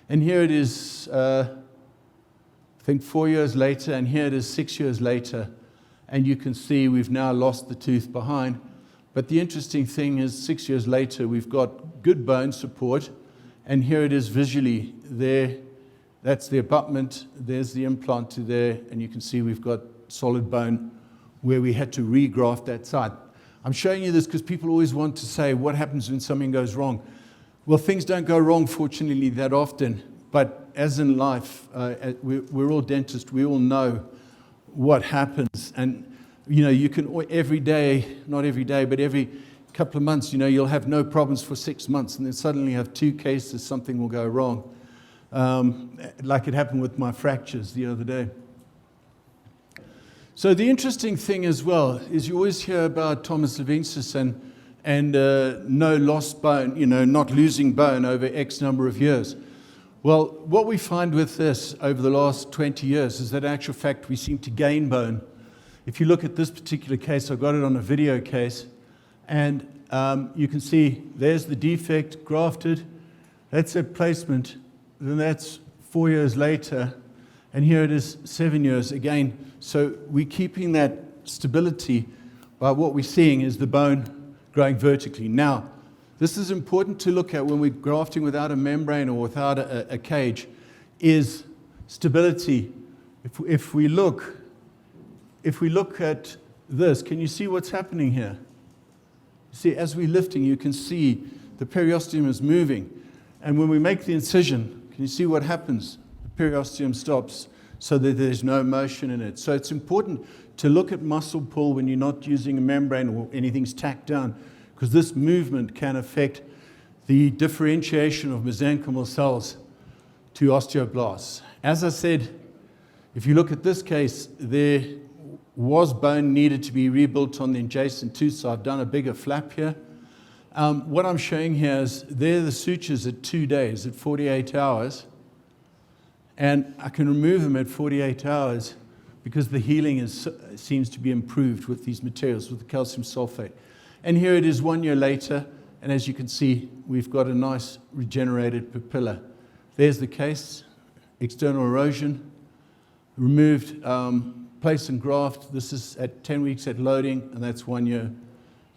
And here it is, I think 4 years later, and here it is 6 years later, and you can see we've now lost the tooth behind. But the interesting thing is 6 years later, we've got good bone support, and here it is visually there. That's the abutment, there's the implant to there, and you can see we've got solid bone where we had to regraft that side. I'm showing you this because people always want to say, what happens when something goes wrong? Well, things don't go wrong, fortunately, that often. But as in life, we're all dentists, we all know what happens. And, you know, you can every day, not every day, but every couple of months, you know, you'll have no problems for 6 months, and then suddenly you have 2 cases, something will go wrong. Like it happened with my fractures the other day. So the interesting thing as well is you always hear about Thomas Levensis and no lost bone, you know, not losing bone over X number of years. Well, what we find with this over the last 20 years is that in actual fact we seem to gain bone. If you look at this particular case, I've got it on a video case, and you can see there's the defect grafted, that's a placement. Then that's 4 years later, and here it is 7 years again. So we're keeping that stability by what we're seeing is the bone growing vertically. Now, this is important to look at when we're grafting without a membrane or without a cage, is stability. If we look at this, can you see what's happening here? See, as we're lifting, you can see the periosteum is moving. And when we make the incision, can you see what happens? The periosteum stops. so that there's no motion in it. So it's important to look at muscle pull when you're not using a membrane or anything's tacked down, because this movement can affect the differentiation of mesenchymal cells to osteoblasts. As I said, if you look at this case, there was bone needed to be rebuilt on the adjacent tooth, so I've done a bigger flap here. What I'm showing here is they're the sutures at 2 days, at 48 hours, and I can remove them at 48 hours because the healing seems to be improved with these materials, with the calcium sulfate. And here it is 1 year later, and as you can see, we've got a nice regenerated papilla. There's the case, external erosion, removed place and graft. This is at 10 weeks at loading, and that's 1 year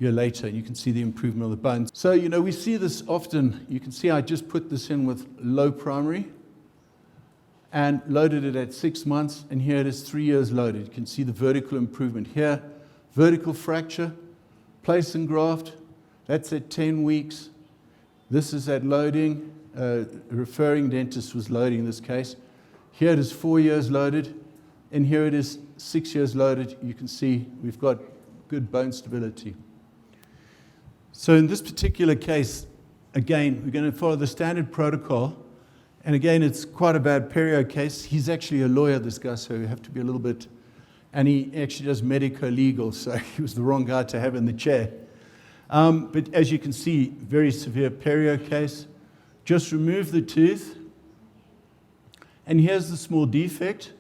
later, and you can see the improvement of the bones. So, we see this often. You can see I just put this in with low primary and loaded it at 6 months, and here it is 3 years loaded. You can see the vertical improvement here. Vertical fracture, place and graft, that's at 10 weeks. This is at loading. Referring dentist was loading this case. Here it is 4 years loaded, and here it is 6 years loaded. You can see we've got good bone stability. So in this particular case, again, we're going to follow the standard protocol. And again, it's quite a bad perio case. He's actually a lawyer, this guy, so you have to be a little bit, and he actually does medico-legal, so he was the wrong guy to have in the chair. But as you can see, very severe perio case. Just remove the tooth. And here's the small defect.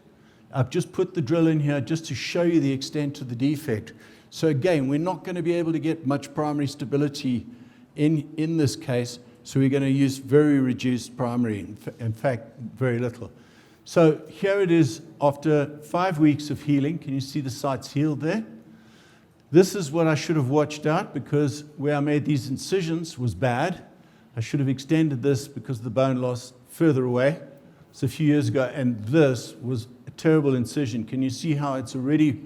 I've just put the drill in here just to show you the extent of the defect. So again, we're not going to be able to get much primary stability in this case, so we're going to use very reduced primary, in fact, very little. So here it is after 5 weeks of healing. Can you see the sites healed there? This is what I should have watched out, because where I made these incisions was bad. I should have extended this because the bone loss further away. It's a few years ago, and this was a terrible incision. Can you see how it's already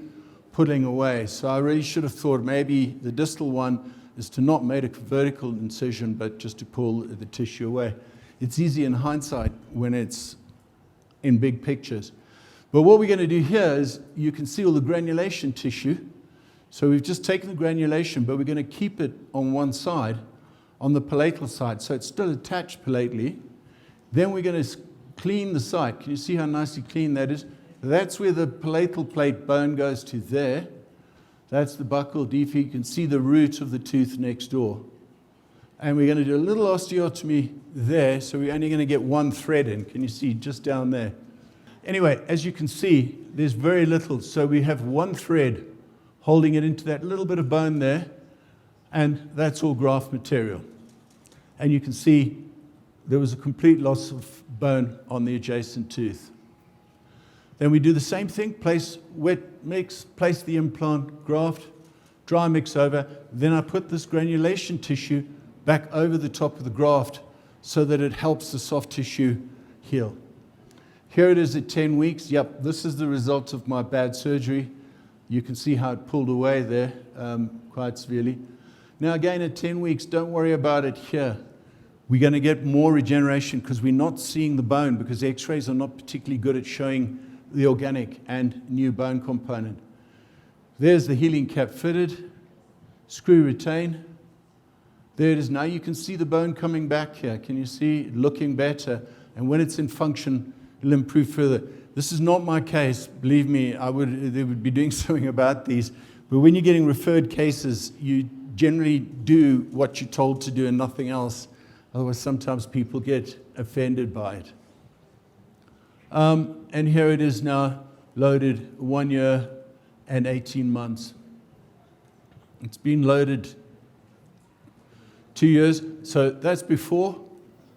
pulling away? So I really should have thought maybe the distal one is to not make a vertical incision, but just to pull the tissue away. It's easy in hindsight when it's in big pictures. But what we're going to do here is you can see all the granulation tissue. So we've just taken the granulation, but we're going to keep it on one side, on the palatal side, so it's still attached palatally. Then we're going to clean the site. Can you see how nicely clean that is? That's where the palatal plate bone goes to there. That's the buccal defect. You can see the root of the tooth next door. And we're going to do a little osteotomy there, so we're only going to get one thread in. Can you see just down there? Anyway, as you can see, there's very little. So we have one thread holding it into that little bit of bone there, and that's all graft material. And you can see there was a complete loss of bone on the adjacent tooth. Then we do the same thing, place wet mix, place the implant, graft, dry mix over. Then I put this granulation tissue back over the top of the graft so that it helps the soft tissue heal. Here it is at 10 weeks. Yep, this is the result of my bad surgery. You can see how it pulled away there quite severely. Now again, at 10 weeks, don't worry about it here. We're going to get more regeneration because we're not seeing the bone, because the x-rays are not particularly good at showing the organic and new bone component. There's the healing cap fitted, screw retain. There it is. Now you can see the bone coming back here. Can you see it looking better? And when it's in function, it'll improve further. This is not my case. Believe me, they would be doing something about these. But when you're getting referred cases, you generally do what you're told to do and nothing else. Otherwise, sometimes people get offended by it. And here it is now, loaded 1 year and 18 months. It's been loaded 2 years, so that's before,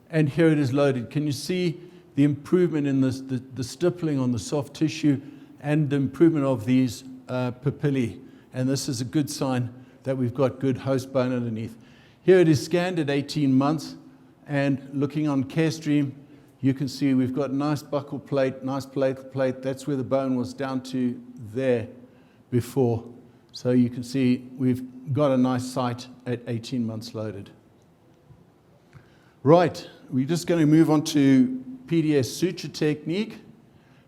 and here it is loaded. Can you see the improvement in the stippling on the soft tissue and the improvement of these papillae? And this is a good sign that we've got good host bone underneath. Here it is scanned at 18 months, and looking on Carestream, you can see we've got a nice buccal plate, nice palatal plate. That's where the bone was down to there before. So you can see we've got a nice site at 18 months loaded. Right, we're just going to move on to PDS suture technique.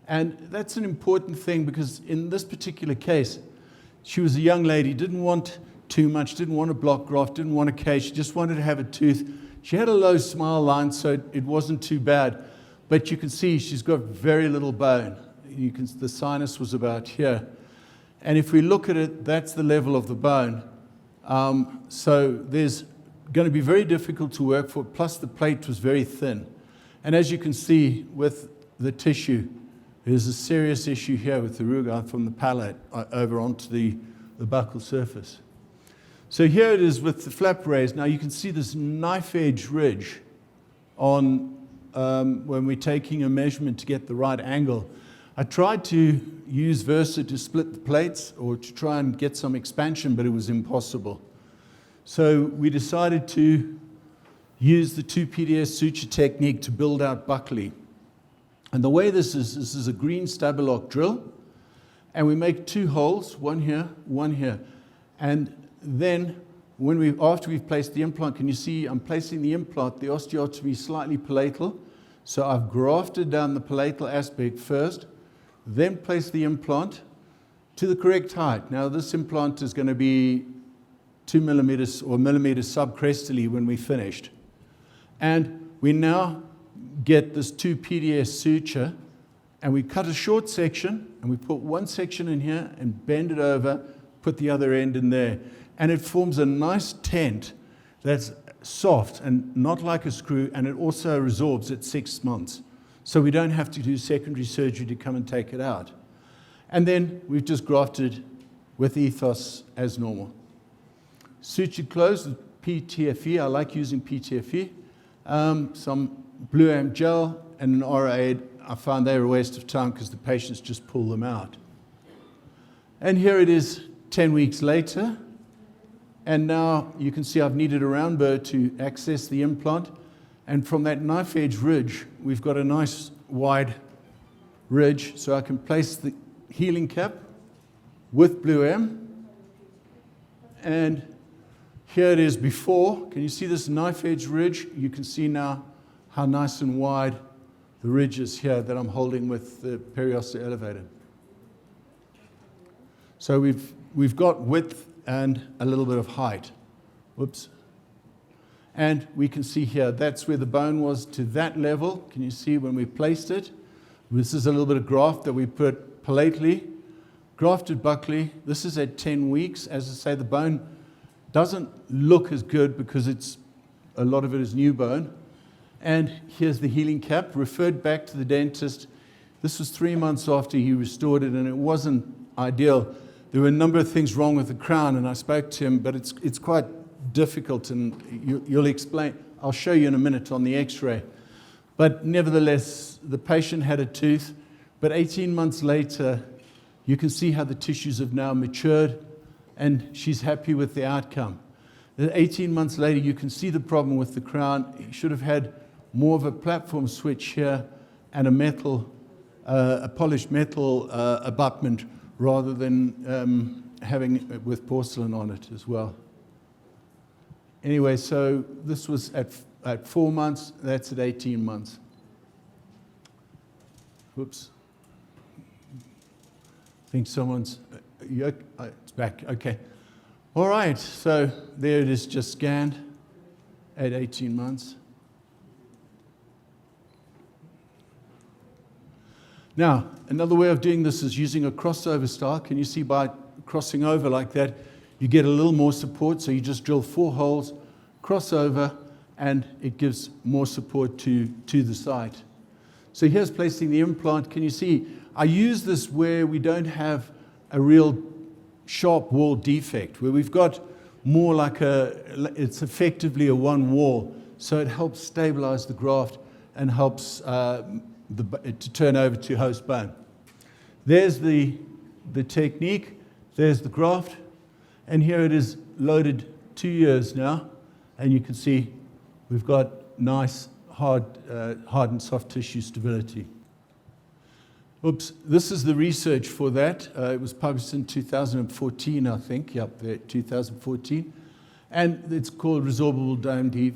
And that's an important thing because in this particular case, she was a young lady, didn't want too much, didn't want a block graft, didn't want a case, she just wanted to have a tooth. She had a low smile line, so it wasn't too bad. But you can see she's got very little bone. The sinus was about here. And if we look at it, that's the level of the bone. So there's going to be very difficult to work for, plus the plate was very thin. And as you can see with the tissue, there's a serious issue here with the ruga from the palate over onto the buccal surface. So here it is with the flap raised. Now you can see this knife edge ridge on when we're taking a measurement to get the right angle. I tried to use Versa to split the plates or to try and get some expansion, but it was impossible. So we decided to use the 2 PDS suture technique to build out buccally. And the way this is a green Stabilock drill, and we make 2 holes, one here, one here. And then after we've placed the implant, can you see I'm placing the implant, the osteotomy slightly palatal. So I've grafted down the palatal aspect first, then place the implant to the correct height. Now this implant is going to be 2 millimeters or millimeters subcrestally when we're finished. And we now get this 2 PDS suture, and we cut a short section, and we put one section in here and bend it over, put the other end in there. And it forms a nice tent that's soft and not like a screw, and it also resorbs at 6 months. So we don't have to do secondary surgery to come and take it out. And then we've just grafted with ethos as normal. Sutured closed with PTFE. I like using PTFE. Some Blue Am gel and an RA. I found they were a waste of time because the patients just pull them out. And here it is 10 weeks later. And now you can see I've kneaded a round burr to access the implant. And from that knife edge ridge, we've got a nice wide ridge. So I can place the healing cap with Blue M. And here it is before. Can you see this knife edge ridge? You can see now how nice and wide the ridge is here that I'm holding with the periosteal elevator. So we've got width and a little bit of height. Whoops. And we can see here, that's where the bone was to that level. Can you see when we placed it? This is a little bit of graft that we put palatally, grafted buccally. This is at 10 weeks. As I say, the bone doesn't look as good because a lot of it is new bone. And here's the healing cap, referred back to the dentist. This was 3 months after he restored it, and it wasn't ideal. There were a number of things wrong with the crown, and I spoke to him, but it's quite difficult, and you'll explain. I'll show you in a minute on the x-ray. But nevertheless, the patient had a tooth, but 18 months later, you can see how the tissues have now matured, and she's happy with the outcome. 18 months later, you can see the problem with the crown. He should have had more of a platform switch here and a polished metal abutment rather than having it with porcelain on it as well. Anyway, so this was at 4 months, that's at 18 months. Whoops. I think someone's, it's back, okay. All right, so there it is just scanned at 18 months. Now, another way of doing this is using a crossover style. Can you see by crossing over like that, you get a little more support, so you just drill 4 holes, cross over, and it gives more support to the site. So here's placing the implant. Can you see? I use this where we don't have a real sharp wall defect, where we've got more like it's effectively a one wall, so it helps stabilize the graft and helps to turn over to host bone. There's the technique, there's the graft, and here it is loaded 2 years now, and you can see we've got nice hard and soft tissue stability. Oops, this is the research for that. It was published in 2014, I think. Yep, 2014. And it's called resorbable dome deep,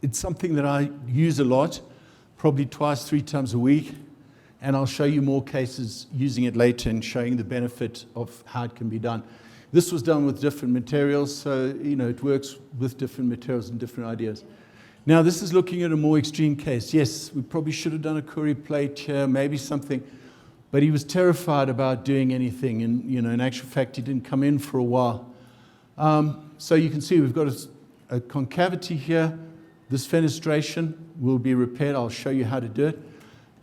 it's something that I use a lot, probably 2-3 times a week. and I'll show you more cases using it later and showing the benefit of how it can be done. This was done with different materials, so it works with different materials and different ideas. Now, this is looking at a more extreme case. Yes, we probably should have done a Curie plate here, maybe something, but he was terrified about doing anything, and in actual fact, he didn't come in for a while. So you can see we've got a concavity here. This fenestration will be repaired. I'll show you how to do it.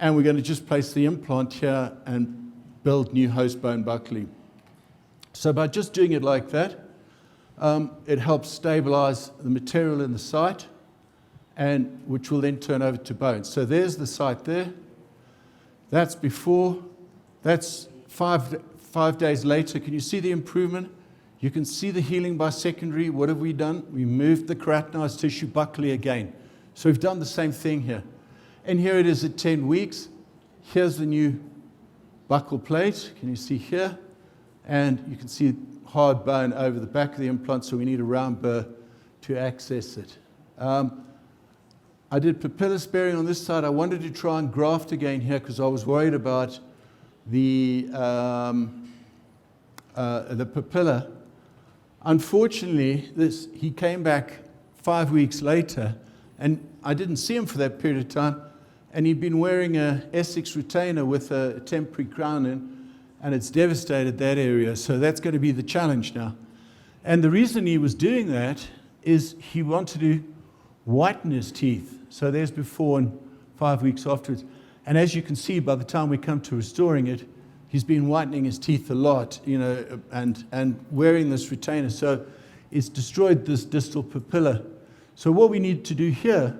And we're going to just place the implant here and build new host bone buccally. So by just doing it like that, it helps stabilize the material in the site, and which will then turn over to bone. So there's the site there. That's before. That's five days later. Can you see the improvement? You can see the healing by secondary. What have we done? We moved the keratinized tissue buccally again. So we've done the same thing here. And here it is at 10 weeks. Here's the new buccal plate. Can you see here? And you can see hard bone over the back of the implant, so we need a round burr to access it. I did papilla sparing on this side. I wanted to try and graft again here because I was worried about the papilla. Unfortunately, he came back 5 weeks later, and I didn't see him for that period of time, and he'd been wearing a Essex retainer with a temporary crown in, and it's devastated that area, so that's going to be the challenge now. And the reason he was doing that is he wanted to whiten his teeth. So there's before and 5 weeks afterwards. And as you can see, by the time we come to restoring it, he's been whitening his teeth a lot, and wearing this retainer. So it's destroyed this distal papilla. So what we need to do here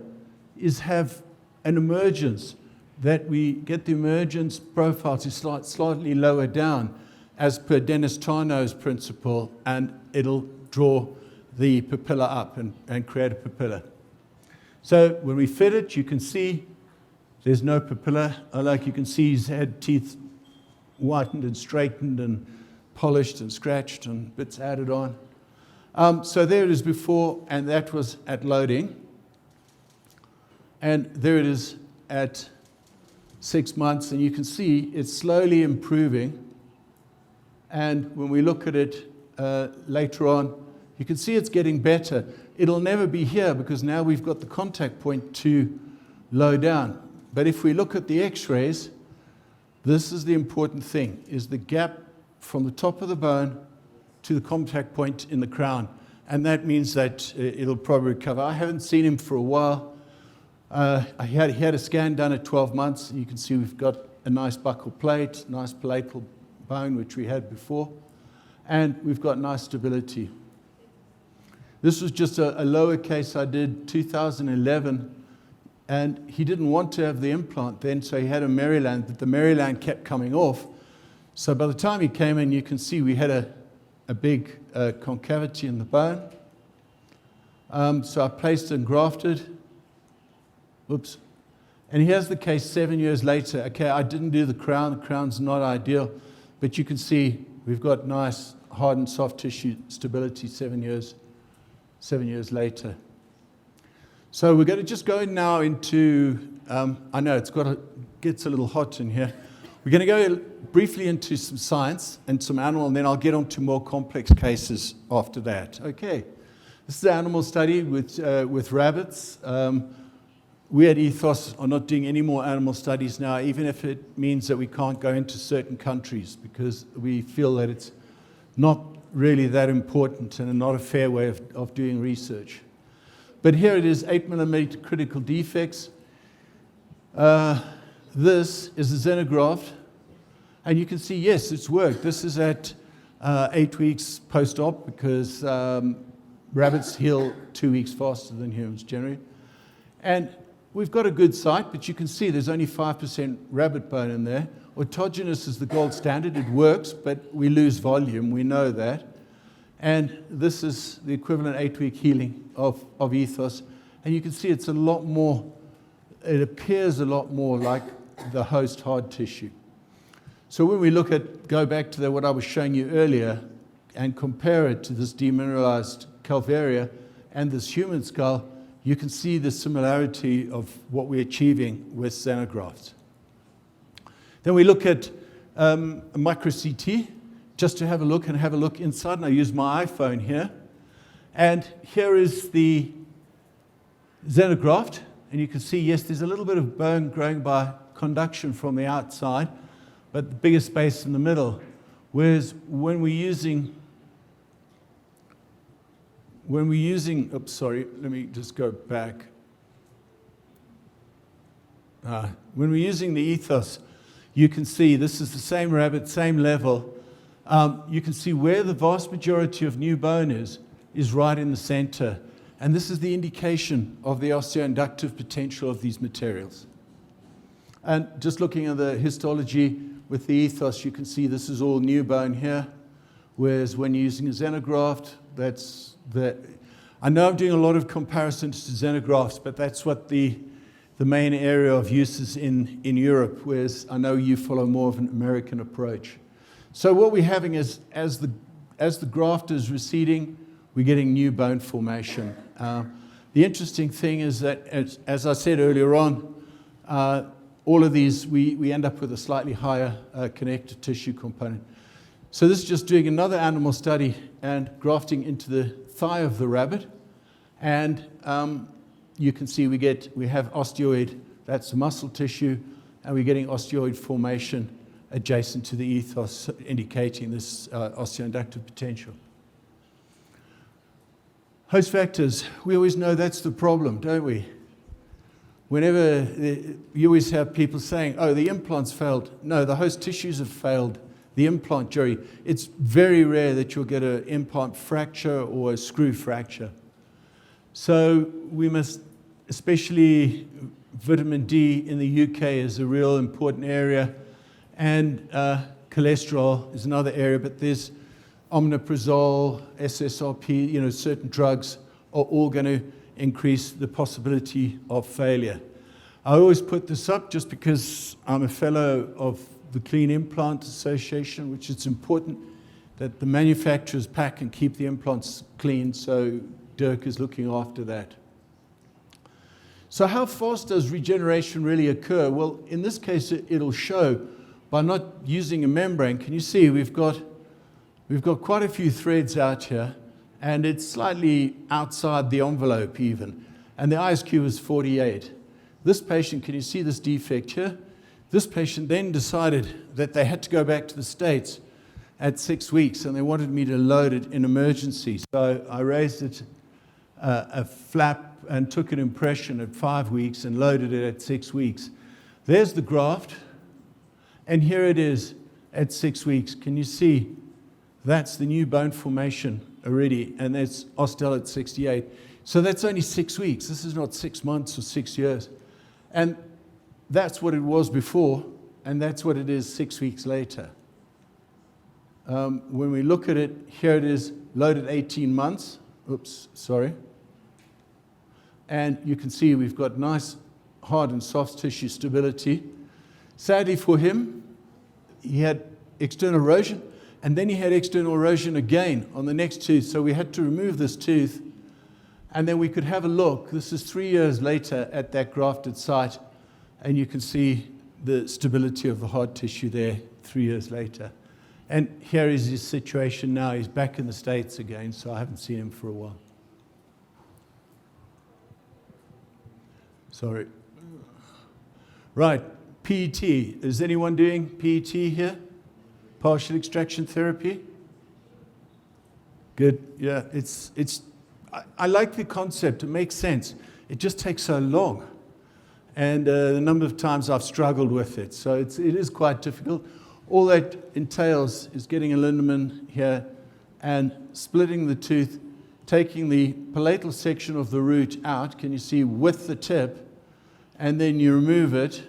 is have an emergence, that we get the emergence profile to slightly lower down as per Dennis Tarnow's principle, and it'll draw the papilla up and create a papilla. So when we fit it, you can see there's no papilla. Like you can see, he's had teeth whitened and straightened and polished and scratched and bits added on. So there it is before, and that was at loading. And there it is at 6 months, and you can see it's slowly improving. And when we look at it later on, you can see it's getting better. It'll never be here because now we've got the contact point to low down. But if we look at the x-rays, this is the important thing, is the gap from the top of the bone to the contact point in the crown. And that means that it'll probably recover. I haven't seen him for a while. He had a scan done at 12 months. You can see we've got a nice buccal plate, nice palatal bone, which we had before. And we've got nice stability. This was just a lower case I did 2011, and he didn't want to have the implant then, so he had a Maryland, but the Maryland kept coming off. So by the time he came in, you can see we had a big concavity in the bone. So I placed and grafted. Whoops. And here's the case 7 years later. Okay, I didn't do the crown. The crown's not ideal, but you can see we've got nice hard and soft tissue stability 7 years later. So we're going to just go now into, I know gets a little hot in here. We're going to go briefly into some science and some animal, and then I'll get on to more complex cases after that. Okay, this is an animal study with rabbits. We at Ethos are not doing any more animal studies now, even if it means that we can't go into certain countries, because we feel that it's not really that important and not a fair way of doing research. But here it is, 8 millimeter critical defects. This is a xenograft, and you can see, yes, it's worked. This is at 8 weeks post-op, because rabbits heal 2 weeks faster than humans generally. And we've got a good site, but you can see there's only 5% rabbit bone in there. Autogenous is the gold standard. It works, but we lose volume. We know that. And this is the equivalent 8-week healing of Ethos. And you can see it's a lot more, it appears a lot more like the host hard tissue. So when we go back to what I was showing you earlier and compare it to this demineralized calvaria and this human skull, you can see the similarity of what we're achieving with xenografts. Then we look at a micro CT, just to have a look inside. And I use my iPhone here. And here is the xenograft. And you can see, yes, there's a little bit of bone growing by conduction from the outside, but the bigger space in the middle. Whereas when we're using, oops, sorry, let me just go back. When we're using the ethos, you can see this is the same rabbit, same level. You can see where the vast majority of new bone is right in the center. And this is the indication of the osteoinductive potential of these materials. And just looking at the histology with the ethos, you can see this is all new bone here. Whereas when you're using a xenograft, that's the... I know I'm doing a lot of comparisons to xenografts, but that's what the main area of use is in Europe, whereas I know you follow more of an American approach. So what we're having is, as the graft is receding, we're getting new bone formation. The interesting thing is that, as I said earlier on, all of these, we end up with a slightly higher connective tissue component. So this is just doing another animal study and grafting into the thigh of the rabbit. And you can see we have osteoid, that's the muscle tissue, and we're getting osteoid formation adjacent to the ethos, indicating this osteoinductive potential. Host factors, we always know that's the problem, don't we? Whenever you always have people saying, oh, the implants failed. No, the host tissues have failed the implant jury. It's very rare that you'll get an implant fracture or a screw fracture. So we must, especially vitamin D in the UK is a real important area, and cholesterol is another area, but there's omeprazole, SSRP, certain drugs are all going to increase the possibility of failure. I always put this up just because I'm a fellow of the Clean Implant Association, which it's important that the manufacturers pack and keep the implants clean, so Dirk is looking after that. So how fast does regeneration really occur? Well, in this case, it'll show by not using a membrane. Can you see we've got quite a few threads out here, and it's slightly outside the envelope even. And the ISQ is 48. This patient, can you see this defect here? This patient then decided that they had to go back to the States at 6 weeks, and they wanted me to load it in emergency. So I raised it a flap and took an impression at 5 weeks and loaded it at 6 weeks. There's the graft, and here it is at 6 weeks. Can you see? That's the new bone formation already, and that's osteo at 68. So that's only 6 weeks. This is not 6 months or 6 years. And that's what it was before, and that's what it is 6 weeks later. When we look at it, here it is loaded 18 months. Oops, sorry. And you can see we've got nice hard and soft tissue stability. Sadly for him, he had external erosion, and then he had external erosion again on the next tooth, so we had to remove this tooth, and then we could have a look. This is 3 years later at that grafted site, and you can see the stability of the hard tissue there 3 years later. And here is his situation now. He's back in the States again, so I haven't seen him for a while. Sorry. Right, PET. Is anyone doing PET here? Partial extraction therapy? Good, yeah. I like the concept. It makes sense. It just takes so long. And the number of times I've struggled with it. So it is quite difficult. All that entails is getting a lindemann here and splitting the tooth, taking the palatal section of the root out, can you see, with the tip, and then you remove it,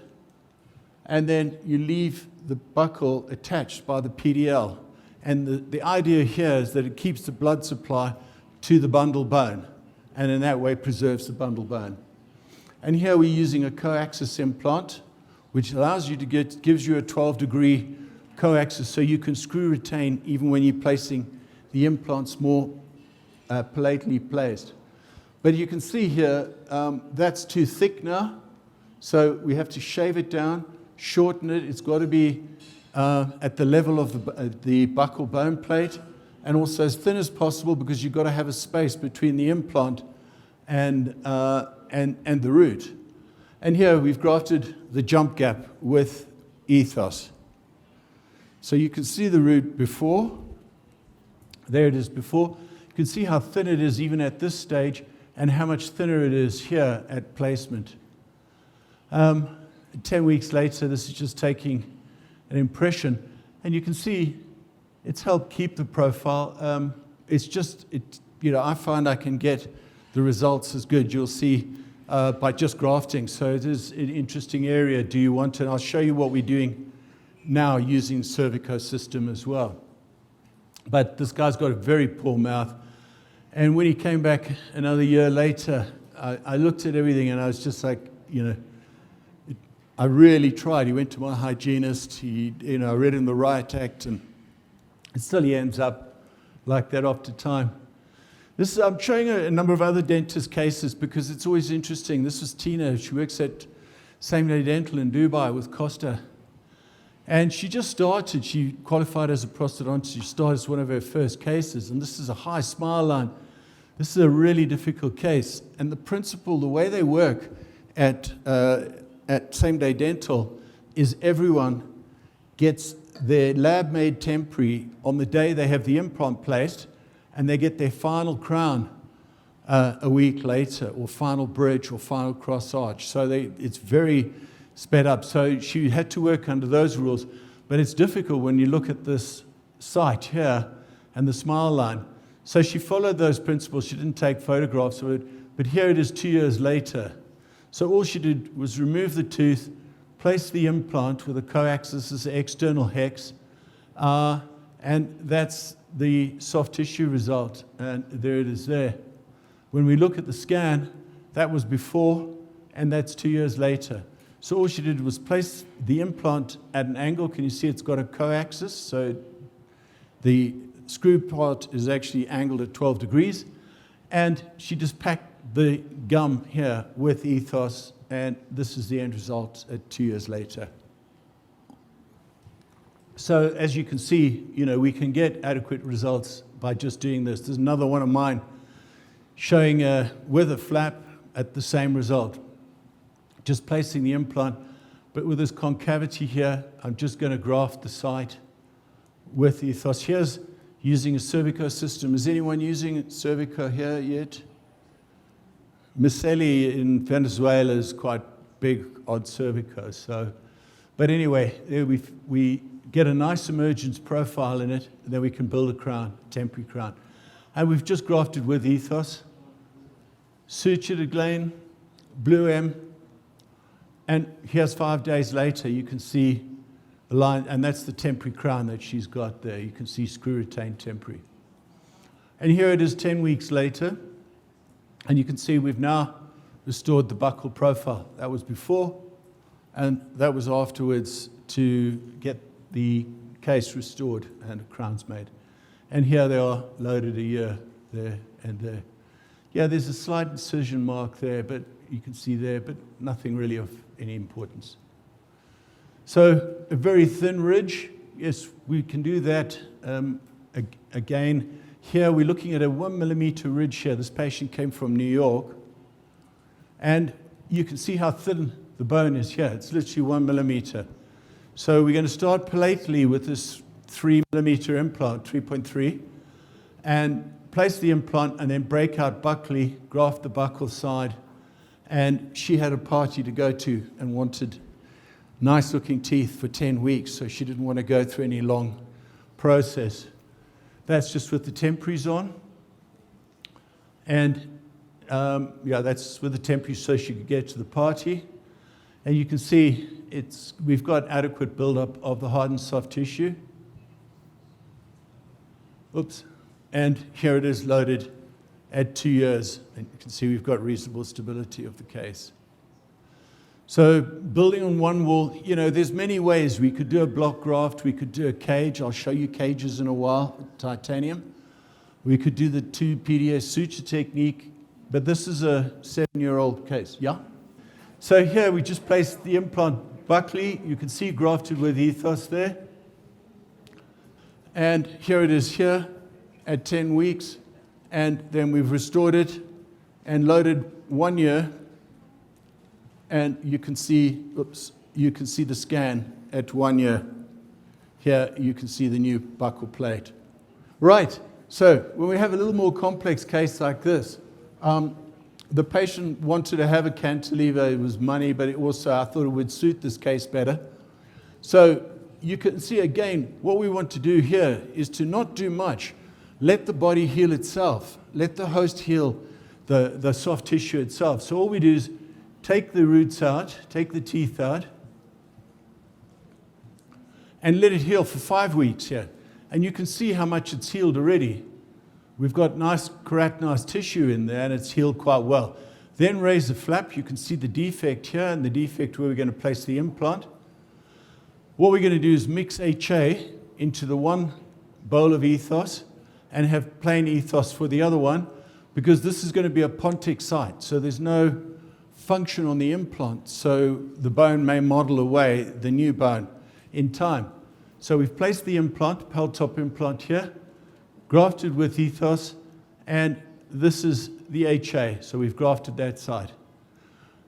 and then you leave the buccal attached by the PDL. And the idea here is that it keeps the blood supply to the bundle bone, and in that way preserves the bundle bone. And here we're using a coaxis implant, which allows you to gives you a 12-degree coaxis, so you can screw retain even when you're placing the implants more palatally placed. But you can see here, that's too thick now, so we have to shave it down, shorten it. It's got to be at the level of the buccal bone plate, and also as thin as possible, because you've got to have a space between the implant and the root. And here we've grafted the jump gap with ethos. So you can see the root before. There it is before. You can see how thin it is even at this stage, and how much thinner it is here at placement. 10 weeks later, this is just taking an impression, and you can see it's helped keep the profile. It's just, I find I can get the results as good. You'll see by just grafting. So it is an interesting area. Do you want to? And I'll show you what we're doing now using cervico system as well. But this guy's got a very poor mouth. And when he came back another year later, I looked at everything and I was just like, I really tried. He went to my hygienist. I read him the Riot Act, and still he ends up like that after time. I'm showing a number of other dentist cases because it's always interesting. This is Tina. She works at Same Day Dental in Dubai with Costa. And she just started. She qualified as a prosthodontist. She started as one of her first cases. And this is a high smile line. This is a really difficult case. And the principle, the way they work at Same Day Dental is everyone gets their lab-made temporary on the day they have the implant placed, and they get their final crown a week later, or final bridge, or final cross arch. So it's very sped up. So she had to work under those rules. But it's difficult when you look at this site here and the smile line. So she followed those principles. She didn't take photographs of it. But here it is 2 years later. So all she did was remove the tooth, place the implant with a coaxial as an external hex, and that's the soft tissue result. And there it is there. When we look at the scan, that was before, and that's 2 years later. So all she did was place the implant at an angle. Can you see it's got a coaxial? So the screw part is actually angled at 12 degrees. And she just packed the gum here with ethos, and this is the end result at 2 years later. So as you can see, we can get adequate results by just doing this. There's another one of mine showing with a flap at the same result. Just placing the implant, but with this concavity here, I'm just going to graft the site with ethos. Here's using a cervico system. Is anyone using cervico here yet? Miseli in Venezuela is quite big on cervico. So, but anyway, there we get a nice emergence profile in it, and then we can build a crown, temporary crown. And we've just grafted with ethos, sutured again, blue M, and here's 5 days later, you can see a line, and that's the temporary crown that she's got there. You can see screw retained temporary. And here it is 10 weeks later, and you can see we've now restored the buccal profile. That was before, and that was afterwards to get the case restored and a crown's made. And here they are loaded a year there and there. Yeah, there's a slight incision mark there, but you can see there, but nothing really of any importance. So a very thin ridge, yes, we can do that. Again, here we're looking at a 1 millimeter ridge here. This patient came from New York, and you can see how thin the bone is here. It's literally 1 millimeter. So we're going to start palatally with this 3 millimeter implant, 3.3, and place the implant and then break out buccally, graft the buccal side. And she had a party to go to and wanted nice looking teeth for 10 weeks, so she didn't want to go through any long process. That's just with the temporaries on. And that's with the temporaries so she could get to the party. And you can see we've got adequate buildup of the hard and soft tissue. Oops. And here it is loaded at 2 years. And you can see we've got reasonable stability of the case. So building on one wall, there's many ways. We could do a block graft. We could do a cage. I'll show you cages in a while, titanium. We could do the 2 PDS suture technique. But this is a 7-year-old case. Yeah? So here we just placed the implant Buckley, you can see grafted with ethos there. And here it is here at 10 weeks. And then we've restored it and loaded 1 year. And you can see, you can see the scan at 1 year. Here you can see the new buccal plate. Right, so when we have a little more complex case like this, the patient wanted to have a cantilever. It was money, but it also, I thought it would suit this case better. So you can see again, what we want to do here is to not do much. Let the body heal itself. Let the host heal the soft tissue itself. So all we do is take the roots out, take the teeth out, and let it heal for 5 weeks here. And you can see how much it's healed already. We've got nice keratinized tissue in there, and it's healed quite well. Then raise the flap. You can see the defect here and the defect where we're going to place the implant. What we're going to do is mix HA into the one bowl of ethos and have plain ethos for the other one, because this is going to be a pontic site, so there's no function on the implant, so the bone may model away the new bone in time. So we've placed the implant, pal-top implant here, grafted with ethos, and this is the HA, so we've grafted that side.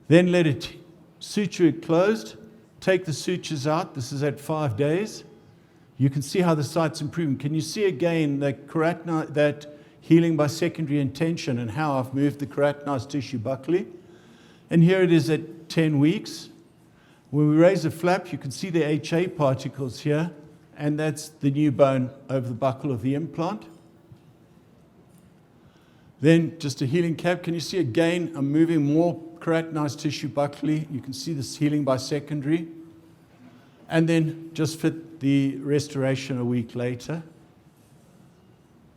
Then let it suture it closed, take the sutures out. This is at 5 days. You can see how the site's improving. Can you see again that healing by secondary intention and how I've moved the keratinized tissue buccally? And here it is at 10 weeks. When we raise the flap, you can see the HA particles here, and that's the new bone over the buccal of the implant. Then just a healing cap. Can you see again, I'm moving more keratinized tissue buccally. You can see this healing by secondary. And then just fit the restoration a week later.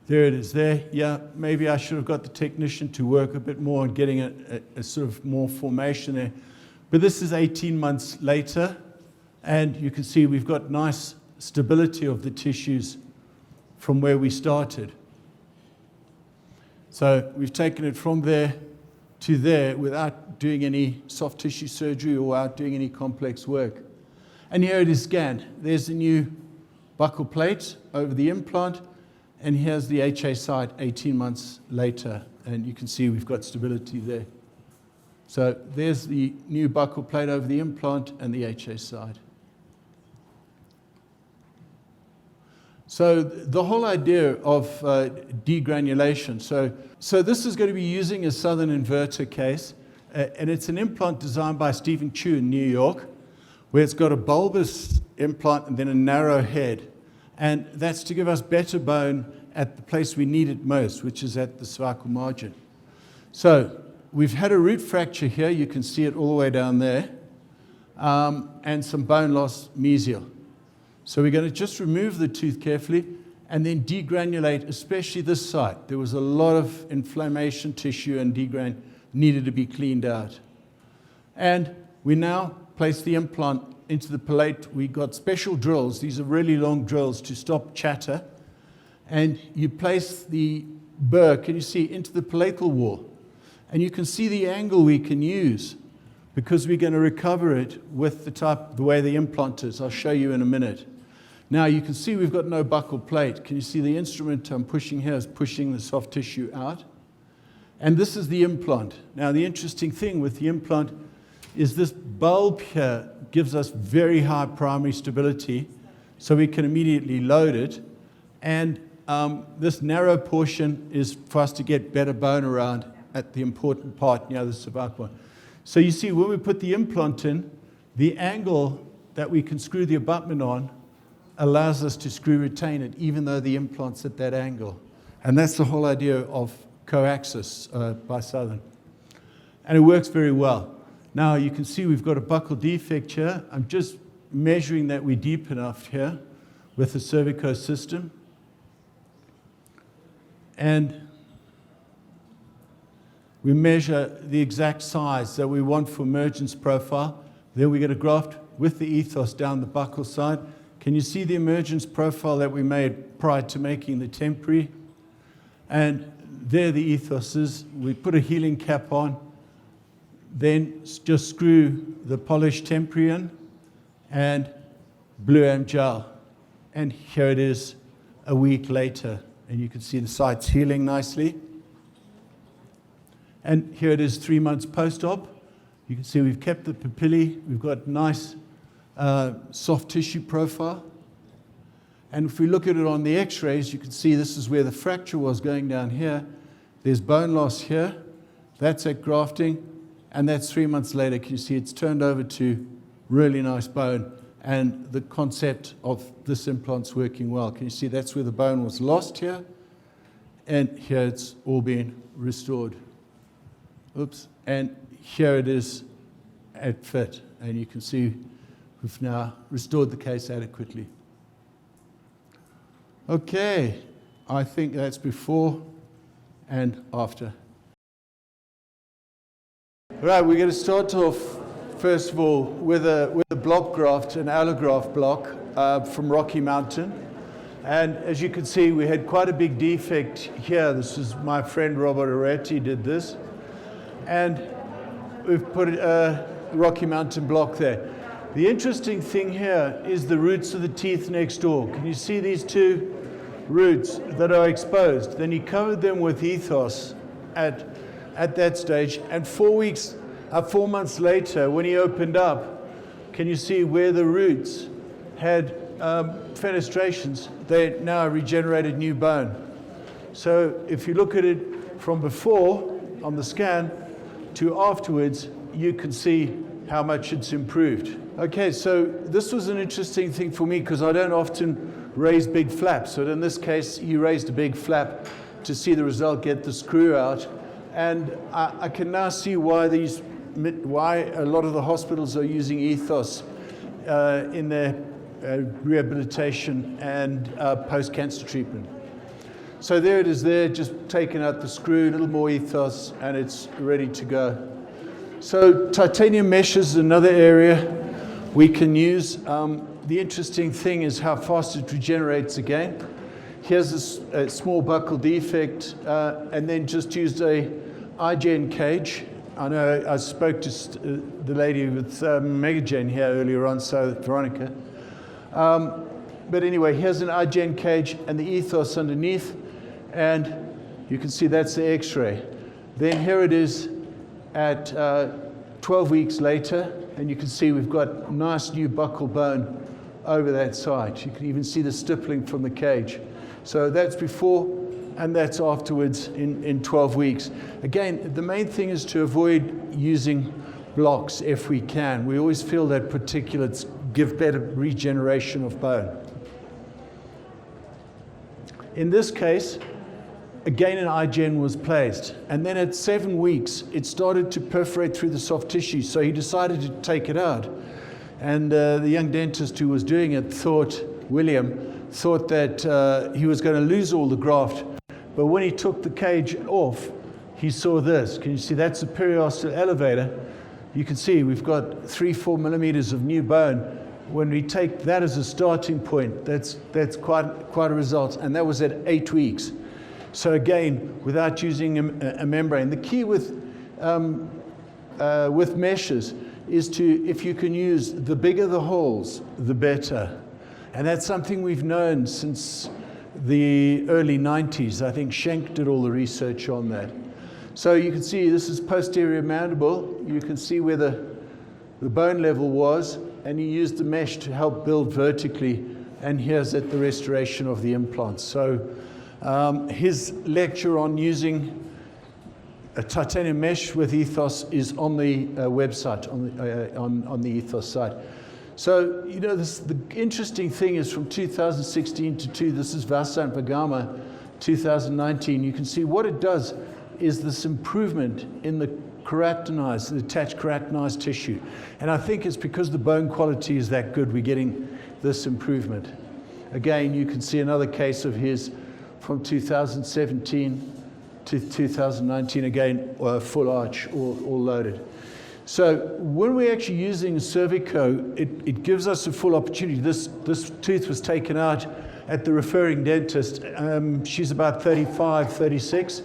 There it is there. Yeah, maybe I should have got the technician to work a bit more on getting a sort of more formation there. But this is 18 months later, and you can see we've got nice stability of the tissues from where we started. So we've taken it from there to there without doing any soft tissue surgery or without doing any complex work. And here it is scanned. There's the new buccal plate over the implant, and here's the HA side 18 months later, and you can see we've got stability there. So there's the new buccal plate over the implant and the HA side. So the whole idea of degranulation. So this is going to be using a southern inverter case, and it's an implant designed by Stephen Chu in New York, where it's got a bulbous implant and then a narrow head. And that's to give us better bone at the place we need it most, which is at the cervical margin. So we've had a root fracture here. You can see it all the way down there, and some bone loss mesial. So we're going to just remove the tooth carefully and then degranulate, especially this site. There was a lot of inflammation tissue, and needed to be cleaned out. And we now place the implant into the palate. We got special drills. These are really long drills to stop chatter. And you place the burr, can you see, into the palatal wall. And you can see the angle we can use, because we're going to recover it with the way the implant is. I'll show you in a minute. Now you can see we've got no buccal plate. Can you see the instrument I'm pushing here is pushing the soft tissue out? And this is the implant. Now the interesting thing with the implant is this bulb here gives us very high primary stability, so we can immediately load it. And this narrow portion is for us to get better bone around at the important part near the cervical. So you see, when we put the implant in, the angle that we can screw the abutment on allows us to screw retain it, even though the implant's at that angle. And that's the whole idea of coaxis by Southern. And it works very well. Now you can see we've got a buccal defect here. I'm just measuring that we're deep enough here with the cervico system. And we measure the exact size that we want for emergence profile. Then we're going to graft with the ethos down the buccal side. Can you see the emergence profile that we made prior to making the temporary? And there the ethos is. We put a healing cap on, then just screw the polished temporary in, and blue M gel. And here it is a week later. And you can see the site's healing nicely. And here it is 3 months post-op. You can see we've kept the papillae. We've got nice soft tissue profile. And if we look at it on the x-rays, you can see this is where the fracture was going down here. There's bone loss here. That's at grafting. And that's 3 months later. Can you see it's turned over to really nice bone? And the concept of this implant's working well. Can you see that's where the bone was lost here? And here it's all been restored. Oops. And here it is at fit. And you can see we've now restored the case adequately. Okay. I think that's before and after. Right, we're going to start off, first of all, with a block graft, an allograft block from Rocky Mountain. And as you can see, we had quite a big defect here. This is my friend Robert Oretti did this. And we've put a Rocky Mountain block there. The interesting thing here is the roots of the teeth next door. Can you see these two roots that are exposed? Then he covered them with ethos at that stage. And 4 months later, when he opened up, can you see where the roots had fenestrations? They now regenerated new bone. So if you look at it from before on the scan to afterwards, you can see how much it's improved. Okay, so this was an interesting thing for me because I don't often raise big flaps. But in this case, he raised a big flap to see the result, get the screw out. And I can now see why a lot of the hospitals are using ethos in their rehabilitation and post-cancer treatment. So there it is there, just taking out the screw, a little more ethos, and it's ready to go. So titanium mesh is another area we can use. The interesting thing is how fast it regenerates again. Here's a small buccal defect, and then just used a iGen cage. I know I spoke to the lady with Megagen here earlier on, so Veronica. But anyway, here's an iGen cage and the ethos underneath, and you can see that's the x-ray. Then here it is at 12 weeks later, and you can see we've got nice new buccal bone over that side. You can even see the stippling from the cage. So that's before and that's afterwards in 12 weeks. Again, the main thing is to avoid using blocks if we can. We always feel that particulates give better regeneration of bone. In this case, again an iGen was placed, and then at 7 weeks it started to perforate through the soft tissue, so he decided to take it out. And the young dentist who was doing it William thought that he was going to lose all the graft, but when he took the cage off, he saw this. Can you see that's the periosteal elevator? You can see we've got 3-4 millimeters of new bone. When we take that as a starting point, that's quite a result, and that was at 8 weeks. So again, without using a membrane. The key with meshes is to, if you can use, the bigger the holes, the better. And that's something we've known since the early 90s. I think Schenk did all the research on that. So you can see this is posterior mandible. You can see where the bone level was, and he used the mesh to help build vertically, and here's at the restoration of the implants. So his lecture on using a titanium mesh with ethos is on the website, on the ethos site. So, you know, the interesting thing is from 2016 to this is Vasa and Pagama, 2019, you can see what it does is this improvement in the keratinized, the attached keratinized tissue. And I think it's because the bone quality is that good, we're getting this improvement. Again, you can see another case of his from 2017 to 2019, again, full arch, all loaded. So when we're actually using Cervico, it gives us a full opportunity. This tooth was taken out at the referring dentist. She's about 35, 36,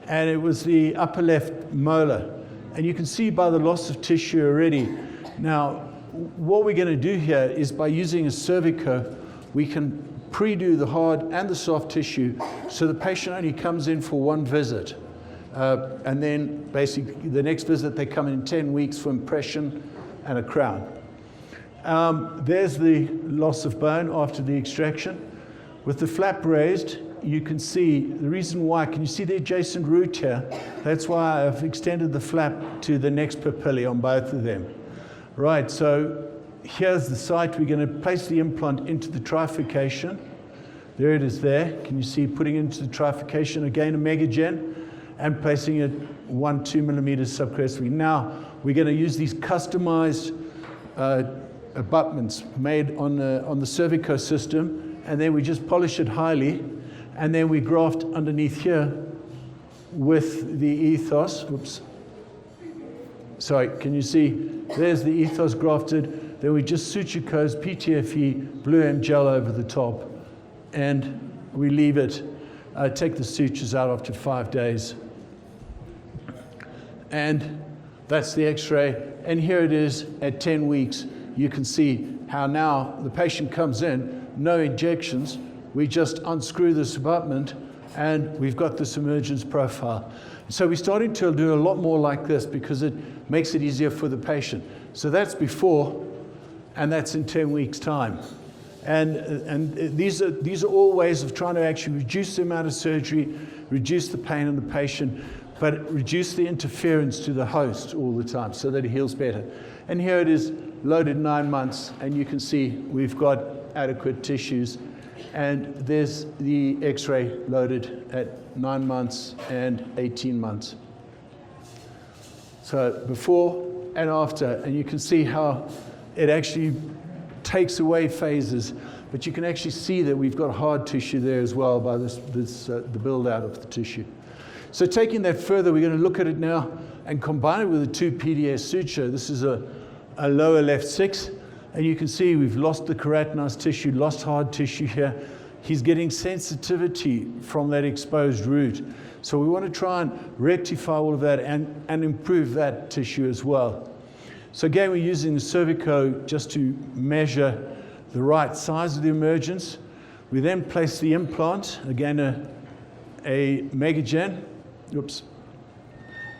and it was the upper left molar. And you can see by the loss of tissue already. Now, what we're going to do here is by using a cervico, we can pre-do the hard and the soft tissue, so the patient only comes in for one visit. And then basically the next visit they come in 10 weeks for impression and a crown. There's the loss of bone after the extraction. With the flap raised, you can see the reason why. Can you see the adjacent root here? That's why I've extended the flap to the next papillae on both of them. Right, so here's the site. We're going to place the implant into the trifurcation. There it is there. Can you see putting it into the trifurcation? Again, a megagen, and placing it 1-2 millimeters subcrestally. Now, we're going to use these customized abutments made on the cervico system, and then we just polish it highly, and then we graft underneath here with the ethos. Oops. Sorry, can you see? There's the ethos grafted. Then we just suture codes, PTFE, blue M gel over the top, and we leave it. Take the sutures out after 5 days. And that's the x-ray. And here it is at 10 weeks. You can see how now the patient comes in, no injections. We just unscrew this abutment, and we've got this emergence profile. So we're starting to do a lot more like this because it makes it easier for the patient. So that's before, and that's in 10 weeks' time. And these are all ways of trying to actually reduce the amount of surgery, reduce the pain in the patient, but reduce the interference to the host all the time so that it heals better. And here it is loaded 9 months, and you can see we've got adequate tissues. And there's the x-ray loaded at 9 months and 18 months. So before and after, and you can see how it actually takes away phases, but you can actually see that we've got hard tissue there as well by the build out of the tissue. So taking that further, we're going to look at it now and combine it with a 2 PDS suture. This is a lower left 6, and you can see we've lost the keratinized tissue, lost hard tissue here. He's getting sensitivity from that exposed root. So we want to try and rectify all of that and improve that tissue as well. So again, we're using the cervico just to measure the right size of the emergence. We then place the implant, again a megagen. Oops.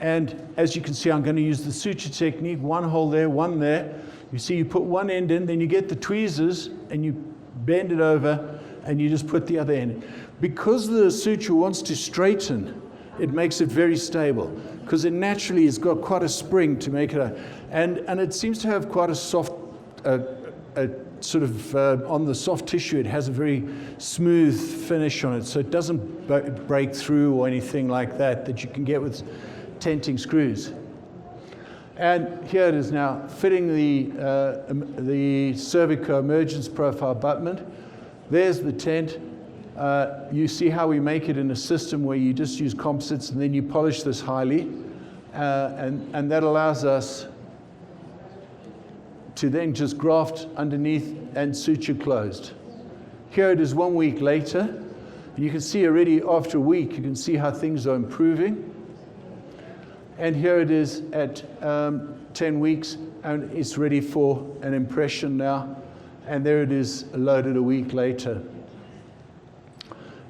And as you can see, I'm going to use the suture technique, one hole there, one there. You see, you put one end in, then you get the tweezers, and you bend it over, and you just put the other end in. Because the suture wants to straighten, it makes it very stable, because it naturally has got quite a spring to make it, and it seems to have quite a soft, sort of, on the soft tissue, it has a very smooth finish on it, so it doesn't break through or anything like that you can get with tenting screws. And here it is now, fitting the cervical emergence profile abutment. There's the tent. You see how we make it in a system where you just use composites and then you polish this highly. And that allows us to then just graft underneath and suture closed. Here it is 1 week later. And you can see already after a week, you can see how things are improving. And here it is at 10 weeks, and it's ready for an impression now. And there it is loaded a week later.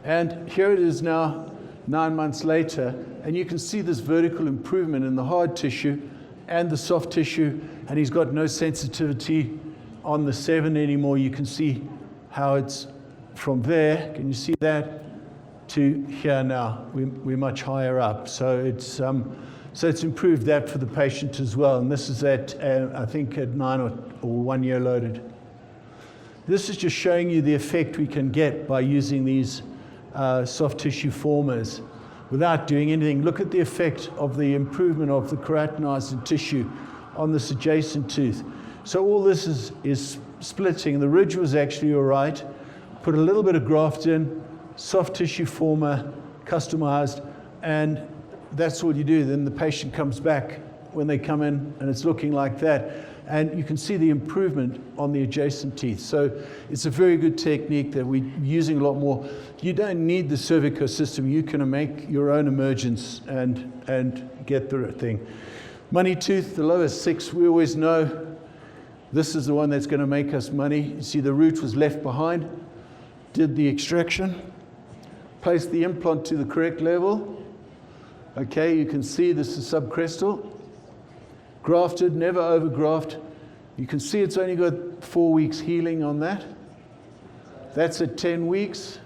And here it is now 9 months later, and you can see this vertical improvement in the hard tissue and the soft tissue, and he's got no sensitivity on the 7 anymore. You can see how it's from there, can you see that, to here now. We're much higher up. So it's improved that for the patient as well, and this is at, I think, at 9 or 1 year loaded. This is just showing you the effect we can get by using these soft tissue formers without doing anything. Look at the effect of the improvement of the keratinized tissue on this adjacent tooth. So all this is splitting. The ridge was actually all right. Put a little bit of graft in, soft tissue former, customized, and that's all you do. Then the patient comes back when they come in, and it's looking like that. And you can see the improvement on the adjacent teeth. So it's a very good technique that we're using a lot more. You don't need the cervical system. You can make your own emergence and get the thing. Money tooth, the lowest 6, we always know This is the one that's going to make us money. You see the root was left behind, did the extraction, placed the implant to the correct level. Okay, you can see this is subcrestal. Grafted, never overgraft. You can see it's only got 4 weeks healing on that. That's at 10 weeks.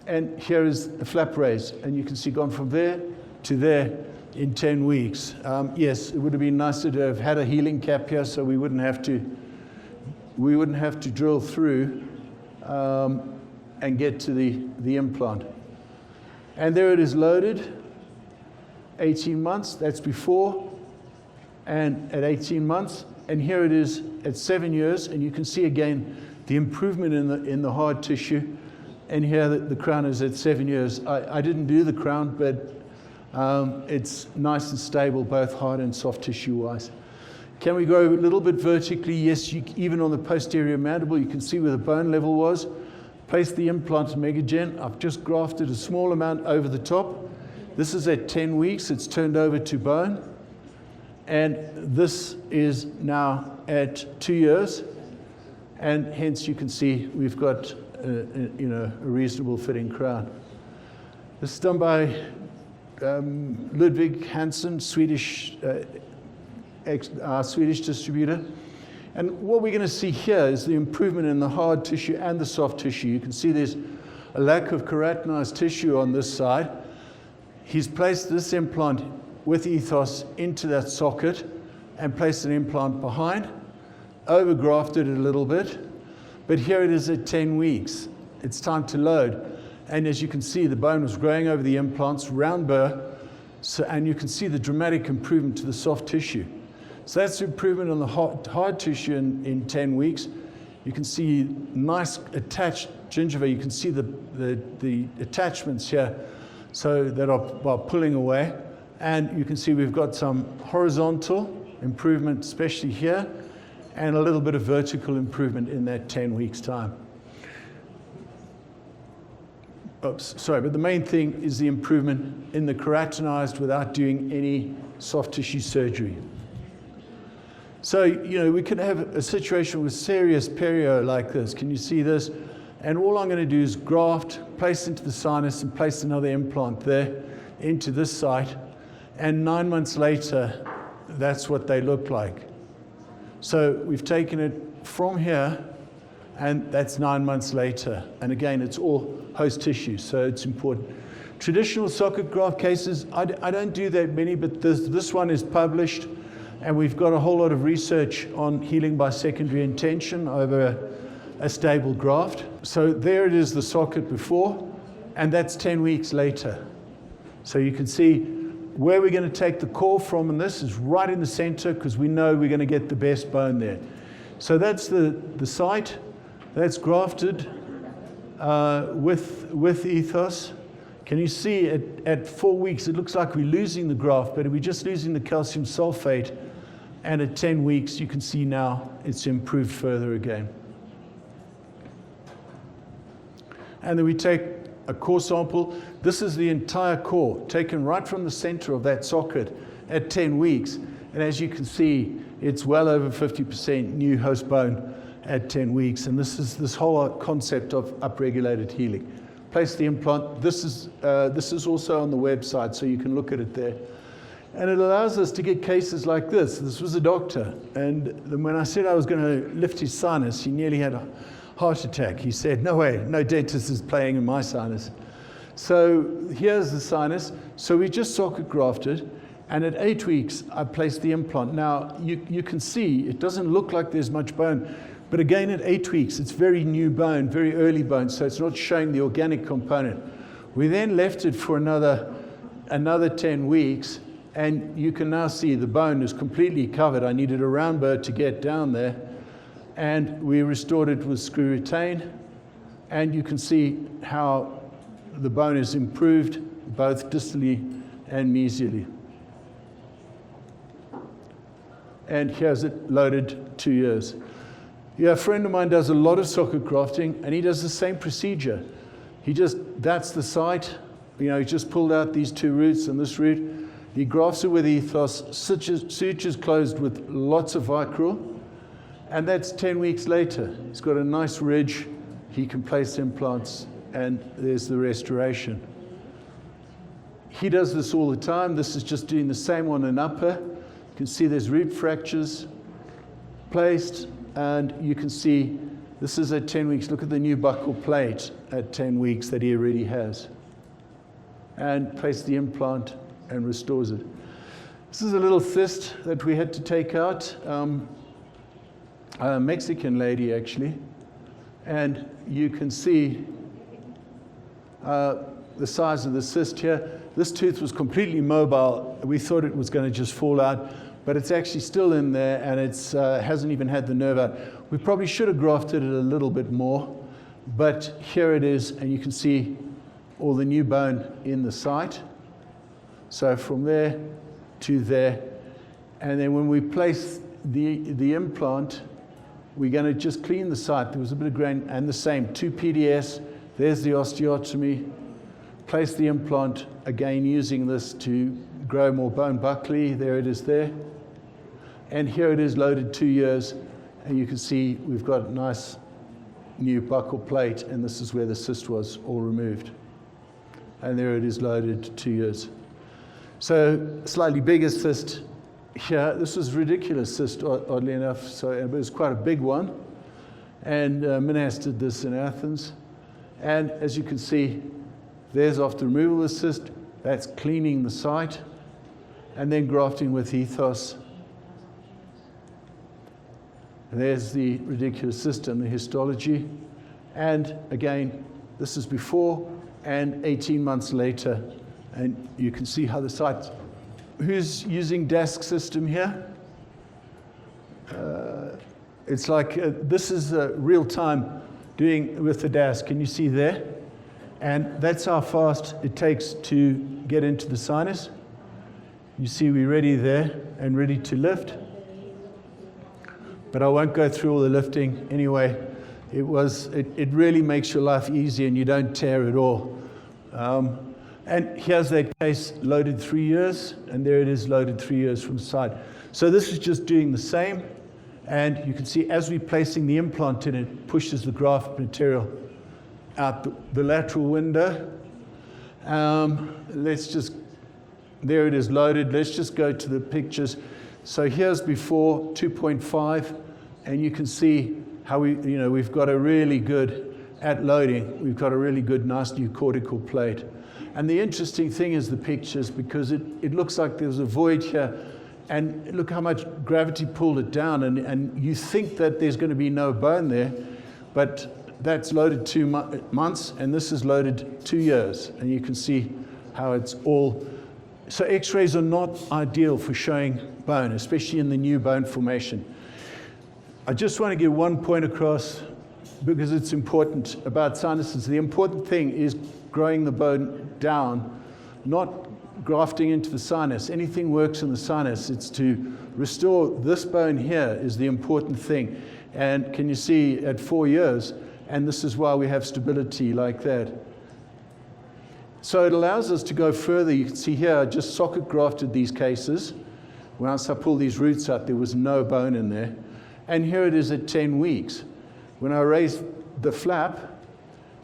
And here is the flap raise. And you can see gone from there to there in 10 weeks. Yes, it would have been nicer to have had a healing cap here so we wouldn't have to drill through and get to the implant. And there it is loaded, 18 months, that's before, and at 18 months. And here it is at 7 years, and you can see again the improvement in the hard tissue. And here the crown is at 7 years. I didn't do the crown, but it's nice and stable, both hard and soft tissue-wise. Can we go a little bit vertically? Yes, even on the posterior mandible, you can see where the bone level was. Place the implant Megagen. I've just grafted a small amount over the top. This is at 10 weeks. It's turned over to bone. And this is now at 2 years. And hence you can see we've got a reasonable fitting crown. This is done by Ludwig Hansen, Swedish distributor. And what we're going to see here is the improvement in the hard tissue and the soft tissue. You can see there's a lack of keratinized tissue on this side. He's placed this implant with ethos into that socket and placed an implant behind, overgrafted it a little bit, but here it is at 10 weeks. It's time to load. And as you can see, the bone was growing over the implants, round burr, and you can see the dramatic improvement to the soft tissue. So that's the improvement on the hard tissue in 10 weeks. You can see nice attached gingiva. You can see the attachments here so that are pulling away. And you can see we've got some horizontal improvement, especially here, and a little bit of vertical improvement in that 10 weeks time. Oops, sorry, but the main thing is the improvement in the keratinized without doing any soft tissue surgery. So, we could have a situation with serious perio like this. Can you see this? And all I'm going to do is graft, place into the sinus, and place another implant there into this site. And 9 months later, that's what they look like. So we've taken it from here, and that's 9 months later. And again, it's all host tissue, so it's important. Traditional socket graft cases, I don't do that many, but this one is published. And we've got a whole lot of research on healing by secondary intention over a stable graft. So there it is, the socket before, and that's 10 weeks later. So you can see where we're going to take the core from, and this is right in the center because we know we're going to get the best bone there. So that's the site. That's grafted with ethos. Can you see at 4 weeks, it looks like we're losing the graft, but we're just losing the calcium sulfate. And at 10 weeks, you can see now it's improved further again. And then we take a core sample. This is the entire core, taken right from the center of that socket at 10 weeks. And as you can see, it's well over 50% new host bone at 10 weeks. And this is this whole concept of upregulated healing. Place the implant. This is also on the website, so you can look at it there. And it allows us to get cases like this. This was a doctor, and when I said I was going to lift his sinus, he nearly had a heart attack. He said, no way, no dentist is playing in my sinus. So here's the sinus. So we just socket grafted, and at 8 weeks, I placed the implant. Now, you can see it doesn't look like there's much bone, but again, at 8 weeks, it's very new bone, very early bone, so it's not showing the organic component. We then left it for another 10 weeks, and you can now see the bone is completely covered. I needed a round burr to get down there. And we restored it with screw retain. And you can see how the bone is improved, both distally and mesially. And here's it loaded 2 years. Yeah, a friend of mine does a lot of socket grafting, and he does the same procedure. That's the site. He just pulled out these two roots and this root, He grafts it with ethos, sutures closed with lots of Vicryl, and that's 10 weeks later. He's got a nice ridge, he can place implants, and there's the restoration. He does this all the time. This is just doing the same on an upper. You can see there's root fractures placed, and you can see this is at 10 weeks. Look at the new buccal plate at 10 weeks that he already has. And place the implant and restores it. This is a little cyst that we had to take out. A Mexican lady, actually. And you can see the size of the cyst here. This tooth was completely mobile. We thought it was going to just fall out, but it's actually still in there, and it hasn't even had the nerve out. We probably should have grafted it a little bit more, but here it is, and you can see all the new bone in the site. So from there to there, and then when we place the implant, we're going to just clean the site. There was a bit of grain, and the same, 2 PDS, there's the osteotomy. Place the implant, again using this to grow more bone buccally. There it is there. And here it is loaded 2 years, and you can see we've got a nice new buccal plate, and this is where the cyst was all removed. And there it is loaded 2 years. So slightly bigger cyst here. This was a ridiculous cyst, oddly enough, so it was quite a big one. And Minas did this in Athens. And as you can see, there's after removal of the cyst, that's cleaning the site, and then grafting with ethos. And there's the ridiculous cyst and the histology. And again, this is before and 18 months later. And you can see how the site, who's using desk system here? It's like, this is real time doing with the desk. Can you see there? And that's how fast it takes to get into the sinus. You see we're ready there and ready to lift. But I won't go through all the lifting anyway. It really makes your life easy and you don't tear at all. And here's that case loaded 3 years, and there it is loaded 3 years from the side. So this is just doing the same, and you can see as we're placing the implant in, it pushes the graft material out the lateral window. There it is loaded. Let's just go to the pictures. So here's before 2.5, and you can see how we've got a really good, at loading, we've got a really good, nice new cortical plate. And the interesting thing is the pictures, because it looks like there's a void here, and look how much gravity pulled it down, and you think that there's going to be no bone there, but that's loaded 2 months, and this is loaded 2 years, and you can see how it's all. So x-rays are not ideal for showing bone, especially in the new bone formation. I just want to get one point across, because it's important about sinuses. The important thing is growing the bone down, not grafting into the sinus. Anything works in the sinus. It's to restore this bone here is the important thing. And can you see at 4 years, and this is why we have stability like that. So it allows us to go further. You can see here, I just socket grafted these cases. Once I pulled these roots out, there was no bone in there. And here it is at 10 weeks. When I raise the flap,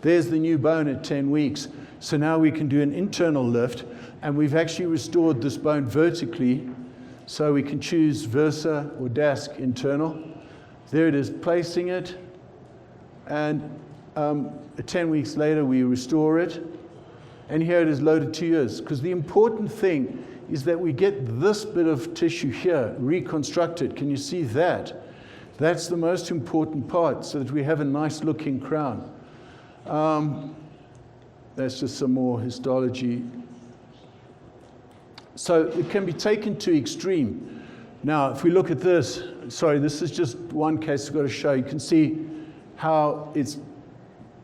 there's the new bone at 10 weeks. So now we can do an internal lift, and we've actually restored this bone vertically, so we can choose Versa or Dask internal. There it is, placing it, and 10 weeks later we restore it, and here it is loaded 2 years. Because the important thing is that we get this bit of tissue here reconstructed. Can you see that? That's the most important part, so that we have a nice looking crown. That's just some more histology. So it can be taken to extreme. Now, if we look at this, sorry, this is just one case I've got to show. You can see how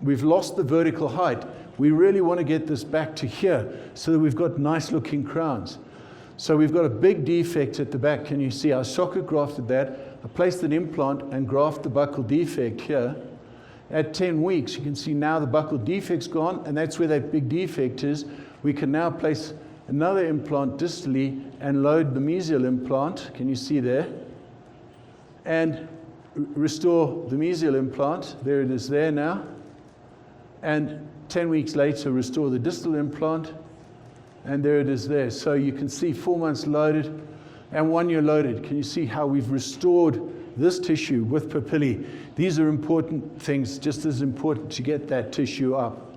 we've lost the vertical height. We really want to get this back to here so that we've got nice looking crowns. So we've got a big defect at the back. Can you see? I socket grafted that. I placed an implant and grafted the buccal defect here. At 10 weeks, you can see now the buccal defect's gone, and that's where that big defect is. We can now place another implant distally, and load the mesial implant. Can you see there? And restore the mesial implant. There it is there now. And 10 weeks later, restore the distal implant. And there it is there. So you can see 4 months loaded and 1 year loaded. Can you see how we've restored this tissue with papillae? These are important things, just as important to get that tissue up.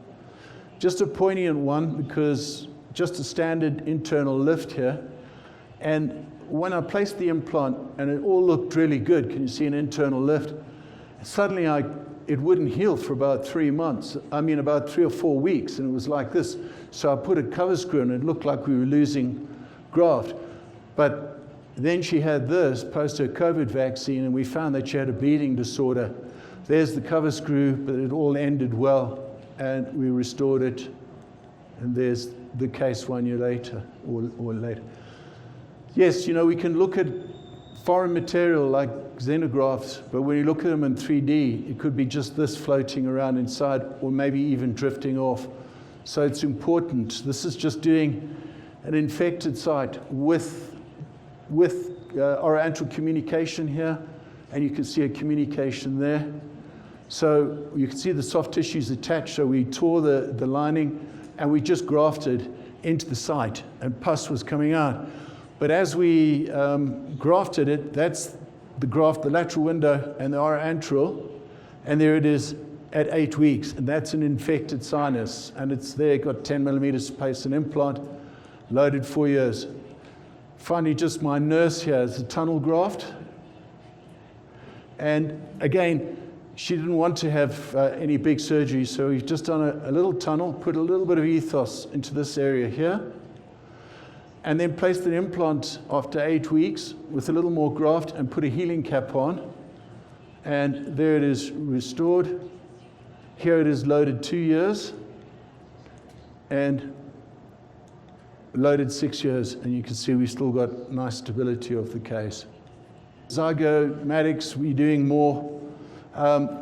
Just a poignant one, because just a standard internal lift here. And when I placed the implant, and it all looked really good, can you see an internal lift? Suddenly it wouldn't heal for about 3 months. I mean, about 3 or 4 weeks, and it was like this. So I put a cover screw, and it looked like we were losing graft. But then she had this post her COVID vaccine, and we found that she had a bleeding disorder. There's the cover screw, but it all ended well, and we restored it. And there's the case 1 year later, or later. Yes, you know, we can look at foreign material like xenografts, but when you look at them in 3D, it could be just this floating around inside, or maybe even drifting off. So it's important. This is just doing an infected site with oroantral communication here, and you can see a communication there. So you can see the soft tissues attached, so we tore the lining, and we just grafted into the site, and pus was coming out. But as we grafted it, that's the graft, the lateral window, and the oroantral, and there it is at 8 weeks, and that's an infected sinus, and it's there, got 10 millimeters to place an implant, loaded 4 years. Finally, just my nurse here is a tunnel graft, and again, she didn't want to have any big surgery, so we've just done a little tunnel, put a little bit of ethos into this area here, and then placed an implant after 8 weeks with a little more graft and put a healing cap on. And there it is restored. Here it is loaded 2 years and loaded 6 years. And you can see we've still got nice stability of the case. Zygomatics, we're doing more.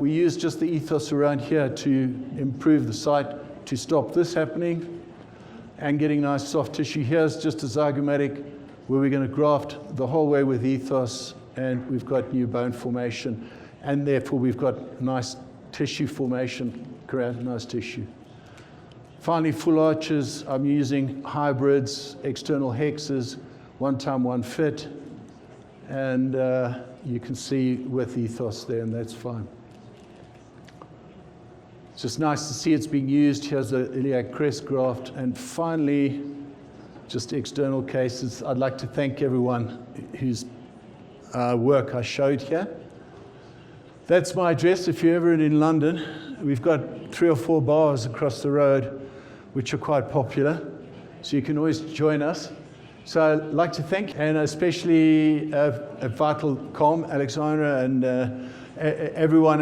We use just the ethos around here to improve the site, to stop this happening, and getting nice soft tissue. Here's just a zygomatic where we're going to graft the whole way with ethos, and we've got new bone formation, and therefore we've got nice tissue formation, keratinized tissue. Finally, full arches, I'm using hybrids, external hexes, 1x1 fit, and you can see with ethos there, and that's fine. It's just nice to see it's being used. Here's the iliac crest graft. And finally, just external cases. I'd like to thank everyone whose work I showed here. That's my address if you're ever in London. We've got 3 or 4 bars across the road, which are quite popular. So you can always join us. So I'd like to thank, and especially at VitalCom, Alexandra, and everyone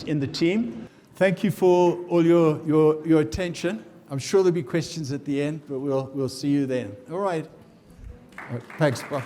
in the team. Thank you for all your attention. I'm sure there'll be questions at the end, but we'll see you then. All right. Thanks. Bye.